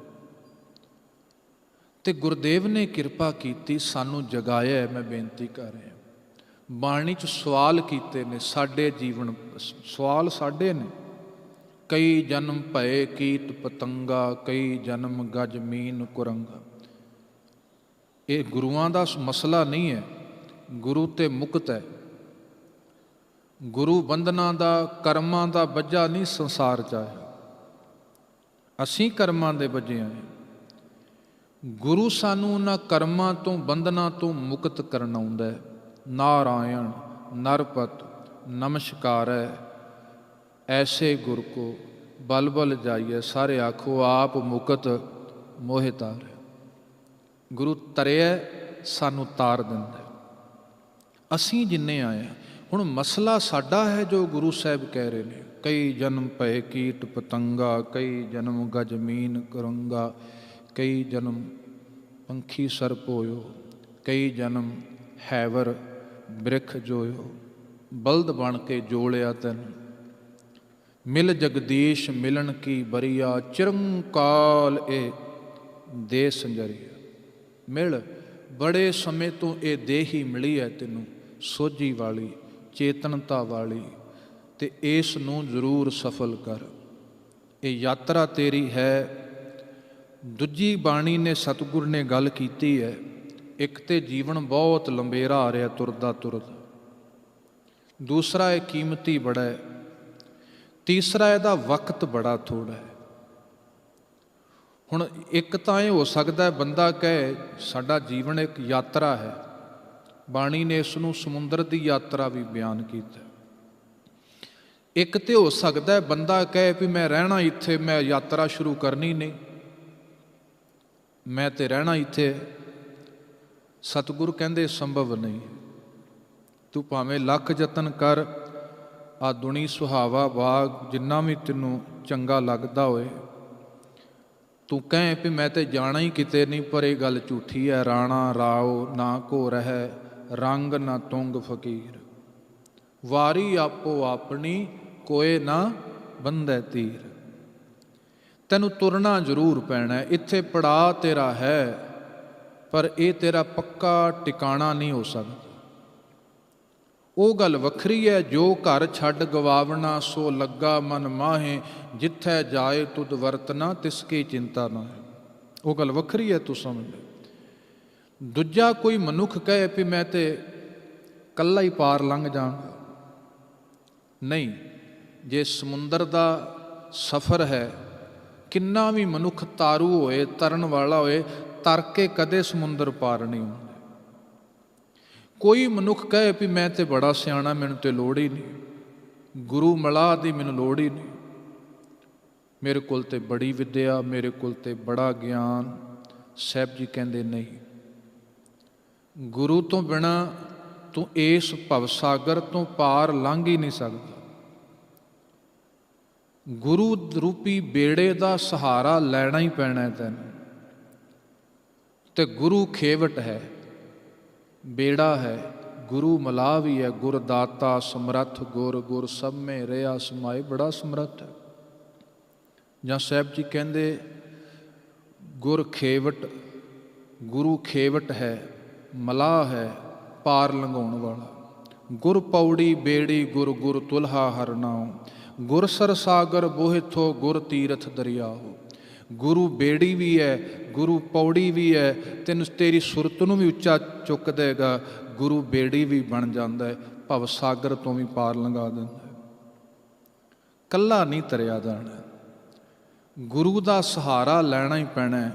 ਤੇ ਗੁਰਦੇਵ ਨੇ ਕਿਰਪਾ ਕੀਤੀ, ਸਾਨੂੰ ਜਗਾਇਆ। ਮੈਂ ਬੇਨਤੀ ਕਰ ਰਿਹਾ, ਬਾਣੀ 'ਚ ਸਵਾਲ ਕੀਤੇ ਨੇ ਸਾਡੇ ਜੀਵਨ, ਸਵਾਲ ਸਾਡੇ ਨੇ। ਕਈ ਜਨਮ ਭਏ ਕੀਟ ਪਤੰਗਾ, ਕਈ ਜਨਮ ਗਜ ਮੀਨ ਕੁਰੰਗਾ। ਇਹ ਗੁਰੂਆਂ ਦਾ ਮਸਲਾ ਨਹੀਂ ਹੈ, ਗੁਰੂ ਤੇ ਮੁਕਤ ਹੈ। ਗੁਰੂ ਬੰਧਨਾਂ ਦਾ, ਕਰਮਾਂ ਦਾ ਬੱਝਾ ਨਹੀਂ ਸੰਸਾਰ 'ਚ ਆਇਆ, ਅਸੀਂ ਕਰਮਾਂ ਦੇ ਬੱਝੇ ਆਏ। ਗੁਰੂ ਸਾਨੂੰ ਉਹਨਾਂ ਕਰਮਾਂ ਤੋਂ, ਬੰਧਨਾਂ ਤੋਂ ਮੁਕਤ ਕਰਨ ਆਉਂਦਾ ਹੈ। ਨਾਰਾਇਣ ਨਰਪਤ ਨਮਸਕਾਰ ਹੈ, ਐਸੇ ਗੁਰ ਕੋ ਬਲ ਬਲ ਜਾਈਏ। ਸਾਰੇ ਆਖੋ ਆਪ ਮੁਕਤ ਮੋਹਿ ਤਾਰੈ। ਗੁਰੂ ਤਰਿਆ ਸਾਨੂੰ ਤਾਰ ਦਿੰਦਾ। ਅਸੀਂ ਜਿੰਨੇ ਆਏ ਹਾਂ, ਹੁਣ ਮਸਲਾ ਸਾਡਾ ਹੈ ਜੋ ਗੁਰੂ ਸਾਹਿਬ ਕਹਿ ਰਹੇ ਨੇ। ਕਈ ਜਨਮ ਭਏ ਕੀਟ ਪਤੰਗਾ, ਕਈ ਜਨਮ ਗਜ ਮੀਨ ਕੁਰੰਗਾ, ਕਈ ਜਨਮ ਪੰਖੀ ਸਰਪ ਹੋਇਓ, ਕਈ ਜਨਮ ਹੈਵਰ ਬ੍ਰਿਖ ਜੋਇਓ। ਬਲਦ ਬਣ ਕੇ ਜੋਲਿਆ ਤੈਨੂੰ, ਮਿਲ ਜਗਦੀਸ਼ ਮਿਲਣ ਕੀ ਬਰੀਆ, ਚਿਰੰਕਾਲ ਇਹ ਦੇ ਸੰਜਰੀਆ। ਮਿਲ, ਬੜੇ ਸਮੇਂ ਤੋਂ ਇਹ ਦੇਹ ਹੀ ਮਿਲੀ ਹੈ ਤੈਨੂੰ, ਸੋਝੀ ਵਾਲੀ, ਚੇਤਨਤਾ ਵਾਲੀ, ਤੇ ਇਸ ਨੂੰ ਜ਼ਰੂਰ ਸਫਲ ਕਰ। ਇਹ ਯਾਤਰਾ ਤੇਰੀ ਹੈ। ਦੂਜੀ ਬਾਣੀ ਨੇ, ਸਤਿਗੁਰ ਨੇ ਗੱਲ ਕੀਤੀ ਹੈ, ਇੱਕ ਤੇ ਜੀਵਨ ਬਹੁਤ ਲੰਬੇਰਾ ਆ ਰਿਹਾ ਤੁਰਦਾ ਤੁਰਦਾ, ਦੂਸਰਾ ਇਹ ਕੀਮਤੀ ਬੜਾ ਹੈ, ਤੀਸਰਾ ਇਹਦਾ ਵਕਤ ਬੜਾ ਥੋੜ੍ਹਾ ਹੈ। ਹੁਣ ਇੱਕ ਤਾਂ ਇਹ ਹੋ ਸਕਦਾ ਬੰਦਾ ਕਹੇ ਸਾਡਾ ਜੀਵਨ ਇੱਕ ਯਾਤਰਾ ਹੈ, ਬਾਣੀ ਨੇ ਇਸ ਨੂੰ ਸਮੁੰਦਰ ਦੀ ਯਾਤਰਾ ਵੀ ਬਿਆਨ ਕੀਤਾ। ਇੱਕ ਤੇ ਹੋ ਸਕਦਾ ਬੰਦਾ ਕਹੇ ਵੀ ਮੈਂ ਰਹਿਣਾ ਇੱਥੇ, ਮੈਂ ਯਾਤਰਾ ਸ਼ੁਰੂ ਕਰਨੀ ਨਹੀਂ, ਮੈਂ ਤੇ ਰਹਿਣਾ ਇੱਥੇ। ਸਤਿਗੁਰੂ ਕਹਿੰਦੇ ਸੰਭਵ ਨਹੀਂ। ਤੂੰ ਭਾਵੇਂ ਲੱਖ ਯਤਨ ਕਰ, ਆ ਦੁਨੀ ਸੁਹਾਵਾ ਬਾਗ ਜਿੰਨਾ ਵੀ ਤੈਨੂੰ ਚੰਗਾ ਲੱਗਦਾ ਹੋਏ, ਤੂੰ ਕਹੇ ਵੀ ਮੈਂ ਤੇ ਜਾਣਾ ਹੀ ਕਿਤੇ ਨਹੀਂ, ਪਰ ਇਹ ਗੱਲ ਝੂਠੀ ਹੈ। ਰਾਣਾ ਰਾਓ ਨਾ ਕੋ ਰਹਿ, ਰੰਗ ਨਾ ਤੁੰਗ ਫਕੀਰ, ਵਾਰੀ ਆਪੋ ਆਪਣੀ ਕੋਏ ਨਾ ਬੰਧੈ ਤੀਰ। ਤੈਨੂੰ ਤੁਰਨਾ ਜ਼ਰੂਰ ਪੈਣਾ, ਇੱਥੇ ਪੜਾਅ ਤੇਰਾ ਹੈ, ਪਰ ਇਹ ਤੇਰਾ ਪੱਕਾ ਟਿਕਾਣਾ ਨਹੀਂ ਹੋ ਸਕਦਾ। ਉਹ ਗੱਲ ਵੱਖਰੀ ਹੈ, ਜੋ ਘਰ ਛੱਡ ਗਵਾਵਣਾ, ਸੋ ਲੱਗਾ ਮਨ ਮਾਹੇ, ਜਿੱਥੈ ਜਾਏ ਤੁਧ ਵਰਤਨਾ, ਤਿਸਕੀ ਚਿੰਤਾ ਨਾ ਹੈ। ਉਹ ਗੱਲ ਵੱਖਰੀ ਹੈ, ਤੂੰ ਸਮਝ ਲੈ। ਦੂਜਾ ਕੋਈ ਮਨੁੱਖ ਕਹੇ ਵੀ ਮੈਂ ਤੇ ਇਕੱਲਾ ਹੀ ਪਾਰ ਲੰਘ ਜਾਵਾਂਗਾ, ਨਹੀਂ। ਜੇ ਸਮੁੰਦਰ ਦਾ ਸਫ਼ਰ ਹੈ, ਕਿੰਨਾ ਵੀ ਮਨੁੱਖ ਤਾਰੂ ਹੋਏ, ਤਰਨ ਵਾਲਾ ਹੋਏ, ਤਰ ਕੇ ਕਦੇ ਸਮੁੰਦਰ ਪਾਰ ਨਹੀਂ ਹੁੰਦਾ। ਕੋਈ ਮਨੁੱਖ ਕਹੇ ਵੀ ਮੈਂ ਤੇ ਬੜਾ ਸਿਆਣਾ, ਮੈਨੂੰ ਤੇ ਲੋੜ ਹੀ ਨਹੀਂ, ਗੁਰੂ ਮਲਾਹ ਦੀ ਮੈਨੂੰ ਲੋੜ ਹੀ ਨਹੀਂ, ਮੇਰੇ ਕੋਲ ਤੇ ਬੜੀ ਵਿੱਦਿਆ, ਮੇਰੇ ਕੋਲ ਤੇ ਬੜਾ ਗਿਆਨ। ਸਾਹਿਬ ਜੀ ਕਹਿੰਦੇ ਨਹੀਂ, ਗੁਰੂ ਤੋਂ ਬਿਨਾਂ ਤੂੰ ਇਸ ਭਵਸਾਗਰ ਤੋਂ ਪਾਰ ਲੰਘ ਹੀ ਨਹੀਂ ਸਕਦਾ। ਗੁਰੂ ਰੂਪੀ ਬੇੜੇ ਦਾ ਸਹਾਰਾ ਲੈਣਾ ਹੀ ਪੈਣਾ ਤੈਨੂੰ। ਤੇ ਗੁਰੂ ਖੇਵਟ ਹੈ, ਬੇੜਾ ਹੈ, ਗੁਰੂ ਮਲਾਹ ਵੀ ਹੈ। ਗੁਰ ਦਾਤਾ ਸਮਰੱਥ ਗੁਰ, ਗੁਰ ਸਭ ਮੇ ਰਿਹਾ ਸਮਾਏ, ਬੜਾ ਸਮਰੱਥ ਹੈ। ਜਾਂ ਸਾਹਿਬ ਜੀ ਕਹਿੰਦੇ ਗੁਰ ਖੇਵਟ, ਗੁਰੂ ਖੇਵਟ ਹੈ, ਮਲਾਹ ਹੈ, ਪਾਰ ਲੰਘਾਉਣ ਵਾਲਾ। ਗੁਰ ਪੌੜੀ ਬੇੜੀ ਗੁਰ, ਗੁਰ ਤੁਲਹਾ ਹਰ ਨਾਉ, ਗੁਰ ਸਰਸਾਗਰ ਬੋਹਿਥੋ, ਗੁਰ ਤੀਰਥ ਦਰਿਆਓ। ਗੁਰੂ ਬੇੜੀ ਵੀ ਹੈ, ਗੁਰੂ ਪੌੜੀ ਵੀ ਹੈ, ਤੈਨੂੰ ਤੇਰੀ ਸੁਰਤ ਨੂੰ ਵੀ ਉੱਚਾ ਚੁੱਕ ਦੇਗਾ। ਗੁਰੂ ਬੇੜੀ ਵੀ ਬਣ ਜਾਂਦਾ ਹੈ, ਭਵ ਸਾਗਰ ਤੋਂ ਵੀ ਪਾਰ ਲੰਘਾ ਦਿੰਦਾ ਹੈ। ਇਕੱਲਾ ਨਹੀਂ ਤਰਿਆ ਜਾਣਾ, ਗੁਰੂ ਦਾ ਸਹਾਰਾ ਲੈਣਾ ਹੀ ਪੈਣਾ।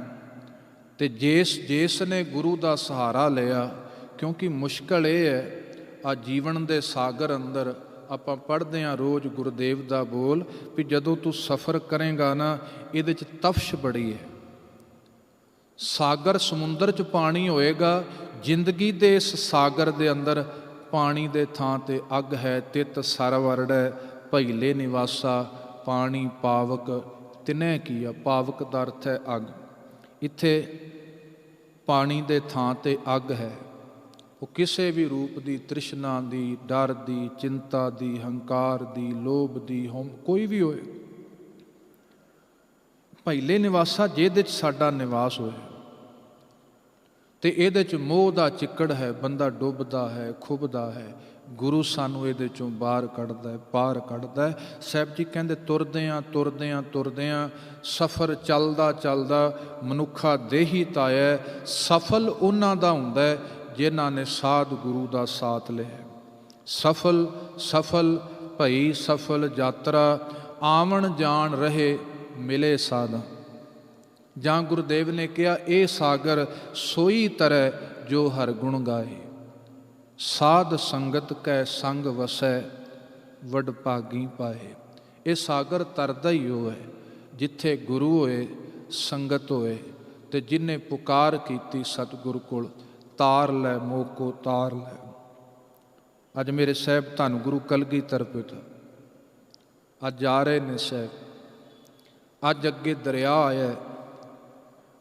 ਤੇ ਜਿਸ ਨੇ ਗੁਰੂ ਦਾ ਸਹਾਰਾ ਲਿਆ, ਕਿਉਂਕਿ ਮੁਸ਼ਕਲ ਇਹ ਹੈ, ਆ ਜੀਵਨ ਦੇ ਸਾਗਰ ਅੰਦਰ ਆਪਾਂ ਪੜ੍ਹਦੇ ਹਾਂ ਰੋਜ਼ ਗੁਰਦੇਵ ਦਾ ਬੋਲ ਵੀ ਜਦੋਂ ਤੂੰ ਸਫ਼ਰ ਕਰੇਂਗਾ ਨਾ, ਇਹਦੇ 'ਚ ਤਫਸ਼ ਬੜੀ ਹੈ। ਸਾਗਰ ਸਮੁੰਦਰ 'ਚ ਪਾਣੀ ਹੋਏਗਾ, ਜ਼ਿੰਦਗੀ ਦੇ ਇਸ ਸਾਗਰ ਦੇ ਅੰਦਰ ਪਾਣੀ ਦੇ ਥਾਂ 'ਤੇ ਅੱਗ ਹੈ। ਤਿਤ ਸਰ ਵਰੜੈ ਭਈਲੇ ਨਿਵਾਸਾ, ਪਾਣੀ ਪਾਵਕ ਤਿਨੈ ਕੀਆ। ਪਾਵਕ ਦਾ ਅਰਥ ਹੈ ਅੱਗ। ਇੱਥੇ ਪਾਣੀ ਦੇ ਥਾਂ ਤੇ ਅੱਗ ਹੈ। ਉਹ ਕਿਸੇ ਵੀ ਰੂਪ ਦੀ, ਤ੍ਰਿਸ਼ਨਾ ਦੀ, ਡਰ ਦੀ, ਚਿੰਤਾ ਦੀ, ਹੰਕਾਰ ਦੀ, ਲੋਭ ਦੀ, ਕੋਈ ਵੀ ਹੋਏ। ਪਹਿਲੇ ਨਿਵਾਸਾ ਜਿਹਦੇ 'ਚ ਸਾਡਾ ਨਿਵਾਸ ਹੋਏ ਤੇ ਇਹਦੇ 'ਚ ਮੋਹ ਦਾ ਚਿੱਕੜ ਹੈ, ਬੰਦਾ ਡੁੱਬਦਾ ਹੈ, ਖੁੱਬਦਾ ਹੈ। ਗੁਰੂ ਸਾਨੂੰ ਇਹਦੇ 'ਚੋਂ ਬਾਹਰ ਕੱਢਦਾ ਹੈ, ਪਾਰ ਕੱਢਦਾ ਹੈ। ਸਾਹਿਬ ਜੀ ਕਹਿੰਦੇ ਤੁਰਦਿਆਂ ਸਫ਼ਰ ਚੱਲਦਾ ਚੱਲਦਾ ਮਨੁੱਖਾ ਦੇਹੀ ਤਾਇਆ। ਸਫਲ ਉਹਨਾਂ ਦਾ ਹੁੰਦਾ ਜਿਨ੍ਹਾਂ ਨੇ ਸਾਧ ਗੁਰੂ ਦਾ ਸਾਥ ਲਿਆ। ਸਫਲ ਭਈ ਸਫਲ ਯਾਤਰਾ, ਆਵਣ ਜਾਣ ਰਹੇ ਮਿਲੇ ਸਾਧਾ। ਜਾਂ ਗੁਰਦੇਵ ਨੇ ਕਿਹਾ, ਇਹ ਸਾਗਰ ਸੋਈ ਤਰੈ ਜੋ ਹਰ ਗੁਣ ਗਾਏ। ਸਾਧ ਸੰਗਤ ਕੈ ਸੰਗ ਵਸੈ, ਵਡ ਭਾਗੀ ਪਾਏ। ਇਹ ਸਾਗਰ ਤਰਦਾ ਹੀ ਉਹ ਹੈ ਜਿੱਥੇ ਗੁਰੂ ਹੋਏ, ਸੰਗਤ ਹੋਏ, ਤੇ ਜਿਹਨੇ ਪੁਕਾਰ ਕੀਤੀ ਸਤਿਗੁਰ ਕੋਲ, ਤਾਰ ਲੈ ਮੋਕੋ ਤਾਰ ਲੈ। ਅੱਜ ਮੇਰੇ ਸਾਹਿਬ ਧੰਨ ਗੁਰੂ ਕਲਗੀਧਰ ਪਿਤਾ ਅੱਜ ਜਾ ਰਹੇ ਨੇ ਸਾਹਿਬ। ਅੱਜ ਅੱਗੇ ਦਰਿਆ ਆਇਆ।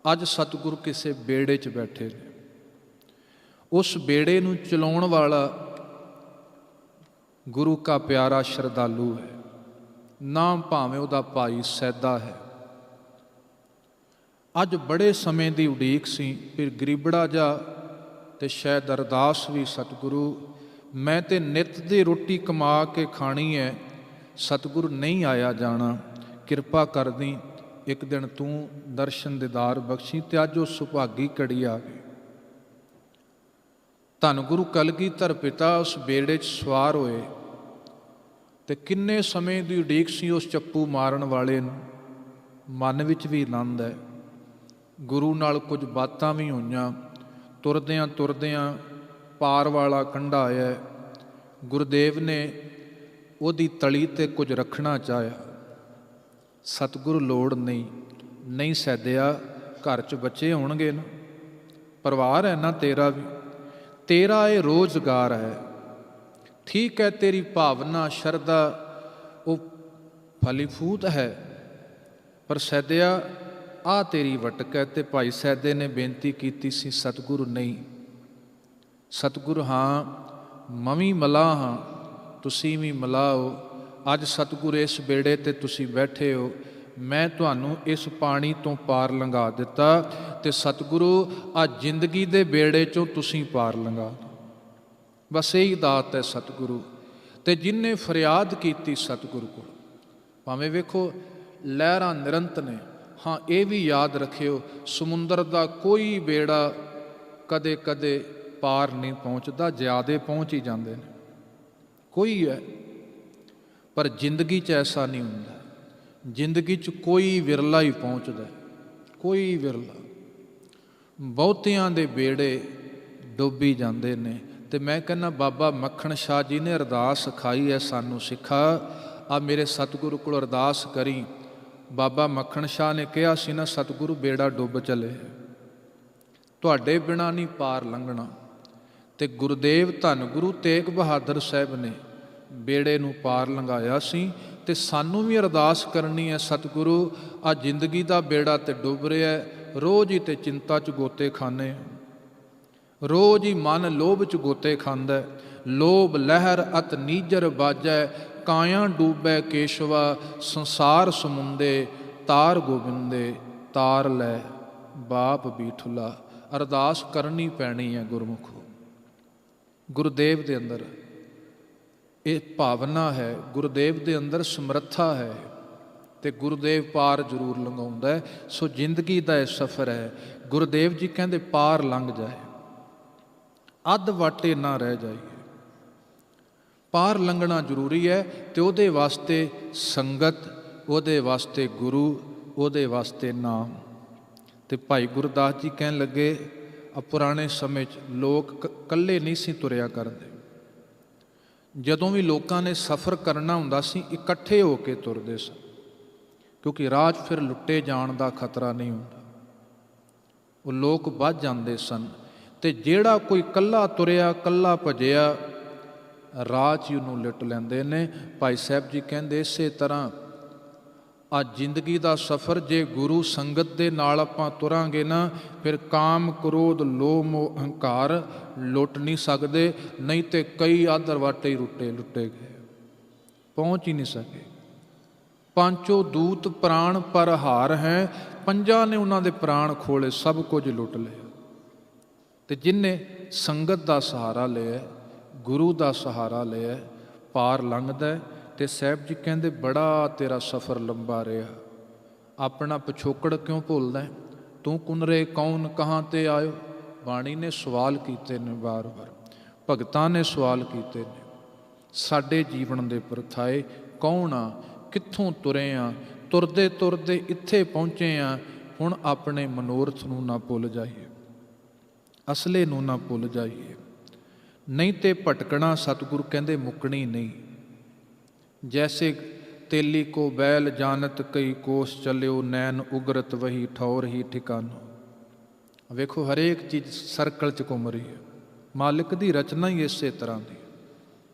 ਅੱਜ ਸਤਿਗੁਰੂ ਕਿਸੇ ਬੇੜੇ 'ਚ ਬੈਠੇ ਨੇ। ਉਸ ਬੇੜੇ ਨੂੰ ਚਲਾਉਣ ਵਾਲਾ ਗੁਰੂ ਕਾ ਪਿਆਰਾ ਸ਼ਰਧਾਲੂ ਹੈ। ਨਾਮ ਭਾਵੇਂ ਉਹਦਾ ਭਾਈ ਸੈਦਾ ਹੈ। ਅੱਜ ਬੜੇ ਸਮੇਂ ਦੀ ਉਡੀਕ ਸੀ, ਫਿਰ ਗਰੀਬੜਾ ਜਾ ਤੇ ਸ਼ਾਇਦ ਅਰਦਾਸ ਵੀ, ਸਤਿਗੁਰੂ ਮੈਂ ਤੇ ਨਿੱਤ ਦੀ ਰੋਟੀ ਕਮਾ ਕੇ ਖਾਣੀ ਹੈ, ਸਤਿਗੁਰੂ ਨਹੀਂ ਆਇਆ ਜਾਣਾ, ਕਿਰਪਾ ਕਰਦੀ ਇੱਕ ਦਿਨ ਤੂੰ ਦਰਸ਼ਨ ਦੀਦਾਰ ਬਖਸ਼ੀ। ਤੇ ਅੱਜ ਉਹ ਸੁਭਾਗੀ ਘੜੀ ਆ ਗਈ। ਧੰਨ ਗੁਰੂ ਕਲਗੀਧਰ ਪਿਤਾ ਉਸ ਬੇੜੇ 'ਚ ਸਵਾਰ ਹੋਏ ਤੇ ਕਿੰਨੇ ਸਮੇਂ ਦੀ ਉਡੀਕ ਸੀ ਉਸ ਚੱਪੂ ਮਾਰਨ ਵਾਲੇ ਨੂੰ। ਮਨ ਵਿੱਚ ਵੀ ਆਨੰਦ ਹੈ। ਗੁਰੂ ਨਾਲ ਕੁਝ ਬਾਤਾਂ ਵੀ ਹੋਈਆਂ। ਤੁਰਦਿਆਂ ਪਾਰ ਵਾਲਾ ਕੰਢਾ ਆਇਆ। ਗੁਰਦੇਵ ਨੇ ਉਹਦੀ ਤਲੀ ਤੇ ਕੁਝ ਰੱਖਣਾ ਚਾਹਿਆ। ਸਤਿਗੁਰੂ ਲੋੜ ਨਹੀਂ ਸੈਦਿਆ, ਘਰ 'ਚ ਬੱਚੇ ਹੋਣਗੇ ਨਾ, ਪਰਿਵਾਰ ਹੈ ਨਾ ਤੇਰਾ ਵੀ, ਤੇਰਾ ਇਹ ਰੋਜ਼ਗਾਰ ਹੈ। ਠੀਕ ਹੈ, ਤੇਰੀ ਭਾਵਨਾ ਸ਼ਰਧਾ ਉਹ ਫਲੀਫੂਤ ਹੈ, ਪਰ ਸੈਦਿਆ ਆ ਤੇਰੀ ਵਟਕ ਹੈ। ਤੇ ਭਾਈ ਸੈਦੇ ਨੇ ਬੇਨਤੀ ਕੀਤੀ ਸੀ, ਸਤਿਗੁਰੂ ਨਹੀਂ। ਸਤਿਗੁਰੂ ਹਾਂ ਮੈਂ ਵੀ ਮਲਾਹ ਹਾਂ, ਤੁਸੀਂ ਵੀ ਮਲਾਹ ਹੋ। ਅੱਜ ਸਤਿਗੁਰੂ ਇਸ ਬੇੜੇ 'ਤੇ ਤੁਸੀਂ ਬੈਠੇ ਹੋ, ਮੈਂ ਤੁਹਾਨੂੰ ਇਸ ਪਾਣੀ ਤੋਂ ਪਾਰ ਲੰਘਾ ਦਿੱਤਾ ਤੇ ਸਤਿਗੁਰੂ ਆ ਜ਼ਿੰਦਗੀ ਦੇ ਬੇੜੇ 'ਚੋਂ ਤੁਸੀਂ ਪਾਰ ਲੰਘਾ ਦਿਓ। ਬਸ ਇਹੀ ਦਾਤ ਹੈ ਸਤਿਗੁਰੂ। ਤੇ ਜਿਹਨੇ ਫਰਿਆਦ ਕੀਤੀ ਸਤਿਗੁਰੂ ਕੋਲ, ਭਾਵੇਂ ਵੇਖੋ ਲਹਿਰਾਂ ਨਿਰੰਤ ਨੇ। ਹਾਂ ਇਹ ਵੀ ਯਾਦ ਰੱਖਿਓ, ਸਮੁੰਦਰ ਦਾ ਕੋਈ ਬੇੜਾ ਕਦੇ ਕਦੇ ਪਾਰ ਨਹੀਂ ਪਹੁੰਚਦਾ, ਜ਼ਿਆਦੇ ਪਹੁੰਚ ਹੀ ਜਾਂਦੇ ਨੇ, ਕੋਈ ਹੈ। ਪਰ ਜ਼ਿੰਦਗੀ 'ਚ ਐਸਾ ਨਹੀਂ ਹੁੰਦਾ। ਜ਼ਿੰਦਗੀ 'ਚ ਕੋਈ ਵਿਰਲਾ ਹੀ ਪਹੁੰਚਦਾ, ਕੋਈ ਵਿਰਲਾ। ਬਹੁਤਿਆਂ ਦੇ ਬੇੜੇ ਡੁੱਬੀ ਜਾਂਦੇ ਨੇ। ਤੇ ਮੈਂ ਕਹਿੰਦਾ ਬਾਬਾ ਮੱਖਣ ਸ਼ਾਹ ਜੀ ਨੇ ਅਰਦਾਸ ਸਿਖਾਈ ਹੈ ਸਾਨੂੰ, ਸਿੱਖਾ ਆ ਮੇਰੇ ਸਤਿਗੁਰੂ ਕੋਲ ਅਰਦਾਸ ਕਰੀ। ਬਾਬਾ ਮੱਖਣ ਸ਼ਾਹ ਨੇ ਕਿਹਾ ਸੀ ਨਾ, ਸਤਿਗੁਰੂ ਬੇੜਾ ਡੁੱਬ ਚਲੇ, ਤੁਹਾਡੇ ਬਿਨਾਂ ਨਹੀਂ ਪਾਰ ਲੰਘਣਾ। ਤੇ ਗੁਰਦੇਵ ਧੰਨ ਗੁਰੂ ਤੇਗ ਬਹਾਦਰ ਸਾਹਿਬ ਨੇ ਬੇੜੇ ਨੂੰ ਪਾਰ ਲੰਘਾਇਆ ਸੀ। ਤੇ ਸਾਨੂੰ ਵੀ ਅਰਦਾਸ ਕਰਨੀ ਹੈ, ਸਤਿਗੁਰੂ ਆ ਜ਼ਿੰਦਗੀ ਦਾ ਬੇੜਾ ਤੇ ਡੁੱਬ ਰਿਹਾ, ਰੋਜ਼ ਹੀ ਤੇ ਚਿੰਤਾ 'ਚ ਗੋਤੇ ਖਾਂਦੇ, ਰੋਜ਼ ਹੀ ਮਨ ਲੋਭ 'ਚ ਗੋਤੇ ਖਾਂਦਾ। ਲੋਭ ਲਹਿਰ ਅਤ ਨੀਜਰ ਬਾਜੈ, ਕਾਇਆ ਡੂਬੈ ਕੇਸ਼ਵਾ, ਸੰਸਾਰ ਸਮੁੰਦੇ ਤਾਰ ਗੋਬਿੰਦੇ, ਤਾਰ ਲੈ ਬਾਪ ਬੀਠੁਲਾ। ਅਰਦਾਸ ਕਰਨੀ ਪੈਣੀ ਹੈ ਗੁਰਮੁਖੋ। ਗੁਰਦੇਵ ਦੇ ਅੰਦਰ ਇਹ ਭਾਵਨਾ ਹੈ, ਗੁਰਦੇਵ ਦੇ ਅੰਦਰ ਸਮਰੱਥਾ ਹੈ ਤੇ ਗੁਰਦੇਵ ਪਾਰ ਜ਼ਰੂਰ ਲੰਘਾਉਂਦਾ ਹੈ। ਸੋ ਜ਼ਿੰਦਗੀ ਦਾ ਇਹ ਸਫ਼ਰ ਹੈ। ਗੁਰਦੇਵ ਜੀ ਕਹਿੰਦੇ ਪਾਰ ਲੰਘ ਜਾਏ, ਅੱਧ ਵਾਟੇ ਨਾ ਰਹਿ ਜਾਈਏ। ਪਾਰ ਲੰਘਣਾ ਜ਼ਰੂਰੀ ਹੈ ਤੇ ਉਹਦੇ ਵਾਸਤੇ ਸੰਗਤ, ਉਹਦੇ ਵਾਸਤੇ ਗੁਰੂ, ਉਹਦੇ ਵਾਸਤੇ ਨਾਮ। ਤੇ ਭਾਈ ਗੁਰਦਾਸ ਜੀ ਕਹਿਣ ਲੱਗੇ, ਪੁਰਾਣੇ ਸਮੇਂ 'ਚ ਲੋਕ ਇਕੱਲੇ ਨਹੀਂ ਸੀ ਤੁਰਿਆ ਕਰਦੇ। ਜਦੋਂ ਵੀ ਲੋਕਾਂ ਨੇ ਸਫ਼ਰ ਕਰਨਾ ਹੁੰਦਾ ਸੀ, ਇਕੱਠੇ ਹੋ ਕੇ ਤੁਰਦੇ ਸਨ, ਕਿਉਂਕਿ ਰਾਹ 'ਚ ਫਿਰ ਲੁੱਟੇ ਜਾਣ ਦਾ ਖਤਰਾ ਨਹੀਂ ਹੁੰਦਾ। ਉਹ ਲੋਕ ਵੱਧ ਜਾਂਦੇ ਸਨ। ਤੇ ਜਿਹੜਾ ਕੋਈ ਇਕੱਲਾ ਤੁਰਿਆ, ਇਕੱਲਾ ਭੱਜਿਆ, ਰਾਹ 'ਚ ਹੀ ਉਹਨੂੰ ਲੁੱਟ ਲੈਂਦੇ ਨੇ। ਭਾਈ ਸਾਹਿਬ ਜੀ ਕਹਿੰਦੇ ਇਸੇ ਤਰ੍ਹਾਂ ਆ ਜ਼ਿੰਦਗੀ ਦਾ ਸਫ਼ਰ ਜੇ ਗੁਰੂ ਸੰਗਤ ਦੇ ਨਾਲ ਆਪਾਂ ਤੁਰਾਂਗੇ ਨਾ, ਫਿਰ ਕਾਮ ਕ੍ਰੋਧ ਲੋਭ ਮੋਹ ਹੰਕਾਰ ਲੁੱਟ ਨਹੀਂ ਸਕਦੇ, ਨਹੀਂ ਤੇ ਕਈ ਆਦਰ ਵਾਟੇ ਹੀ ਲੁੱਟੇ ਗਏ, ਪਹੁੰਚ ਹੀ ਨਹੀਂ ਸਕੇ। ਪਾਂਚੋ ਦੂਤ ਪ੍ਰਾਣ ਪਰ ਹਾਰ ਹੈ, ਪੰਜਾਂ ਨੇ ਉਹਨਾਂ ਦੇ ਪ੍ਰਾਣ ਖੋਲੇ, ਸਭ ਕੁਝ ਲੁੱਟ ਲਿਆ। ਤੇ ਜਿਨ੍ਹੇ ਸੰਗਤ ਦਾ ਸਹਾਰਾ ਲਿਆ, ਗੁਰੂ ਦਾ ਸਹਾਰਾ ਲਿਆ, ਪਾਰ ਲੰਘਦਾ। ਤੇ ਸਾਹਿਬ ਜੀ ਕਹਿੰਦੇ ਬੜਾ ਤੇਰਾ ਸਫ਼ਰ ਲੰਬਾ ਰਿਹਾ, ਆਪਣਾ ਪਿਛੋਕੜ ਕਿਉਂ ਭੁੱਲਦਾ? ਤੂੰ ਕੁਨਰੇ ਕੌਣ ਕਹਾਂ ਤੇ ਆਇਓ। ਬਾਣੀ ਨੇ ਸਵਾਲ ਕੀਤੇ ਨੇ, ਵਾਰ-ਵਾਰ ਭਗਤਾਂ ਨੇ ਸਵਾਲ ਕੀਤੇ ਨੇ, ਸਾਡੇ ਜੀਵਨ ਦੇ ਪਰਥਾਏ ਕੌਣ ਆ, ਕਿੱਥੋਂ ਤੁਰੇ ਆ, ਤੁਰਦੇ ਤੁਰਦੇ ਇੱਥੇ ਪਹੁੰਚੇ ਆ। ਹੁਣ ਆਪਣੇ ਮਨੋਰਥ ਨੂੰ ਨਾ ਭੁੱਲ ਜਾਈਏ, ਅਸਲੇ ਨੂੰ ਨਾ ਭੁੱਲ ਜਾਈਏ, ਨਹੀਂ ਤੇ ਭਟਕਣਾ ਸਤਿਗੁਰੂ ਕਹਿੰਦੇ ਮੁੱਕਣੀ ਨਹੀਂ। ਜੈਸੇ ਤੇਲੀ ਕੋ ਬੈਲ ਜਾਨਤ ਕਈ ਕੋਸ ਚੱਲਿਓ, ਨੈਣ ਉਗਰਤ ਵਹੀ ਠੌਰ ਹੀ ਠਿਕਾਨੋ। ਵੇਖੋ ਹਰੇਕ ਚੀਜ਼ ਸਰਕਲ 'ਚ ਘੁੰਮ ਰਹੀ ਹੈ, ਮਾਲਿਕ ਦੀ ਰਚਨਾ ਹੀ ਇਸੇ ਤਰ੍ਹਾਂ ਦੀ।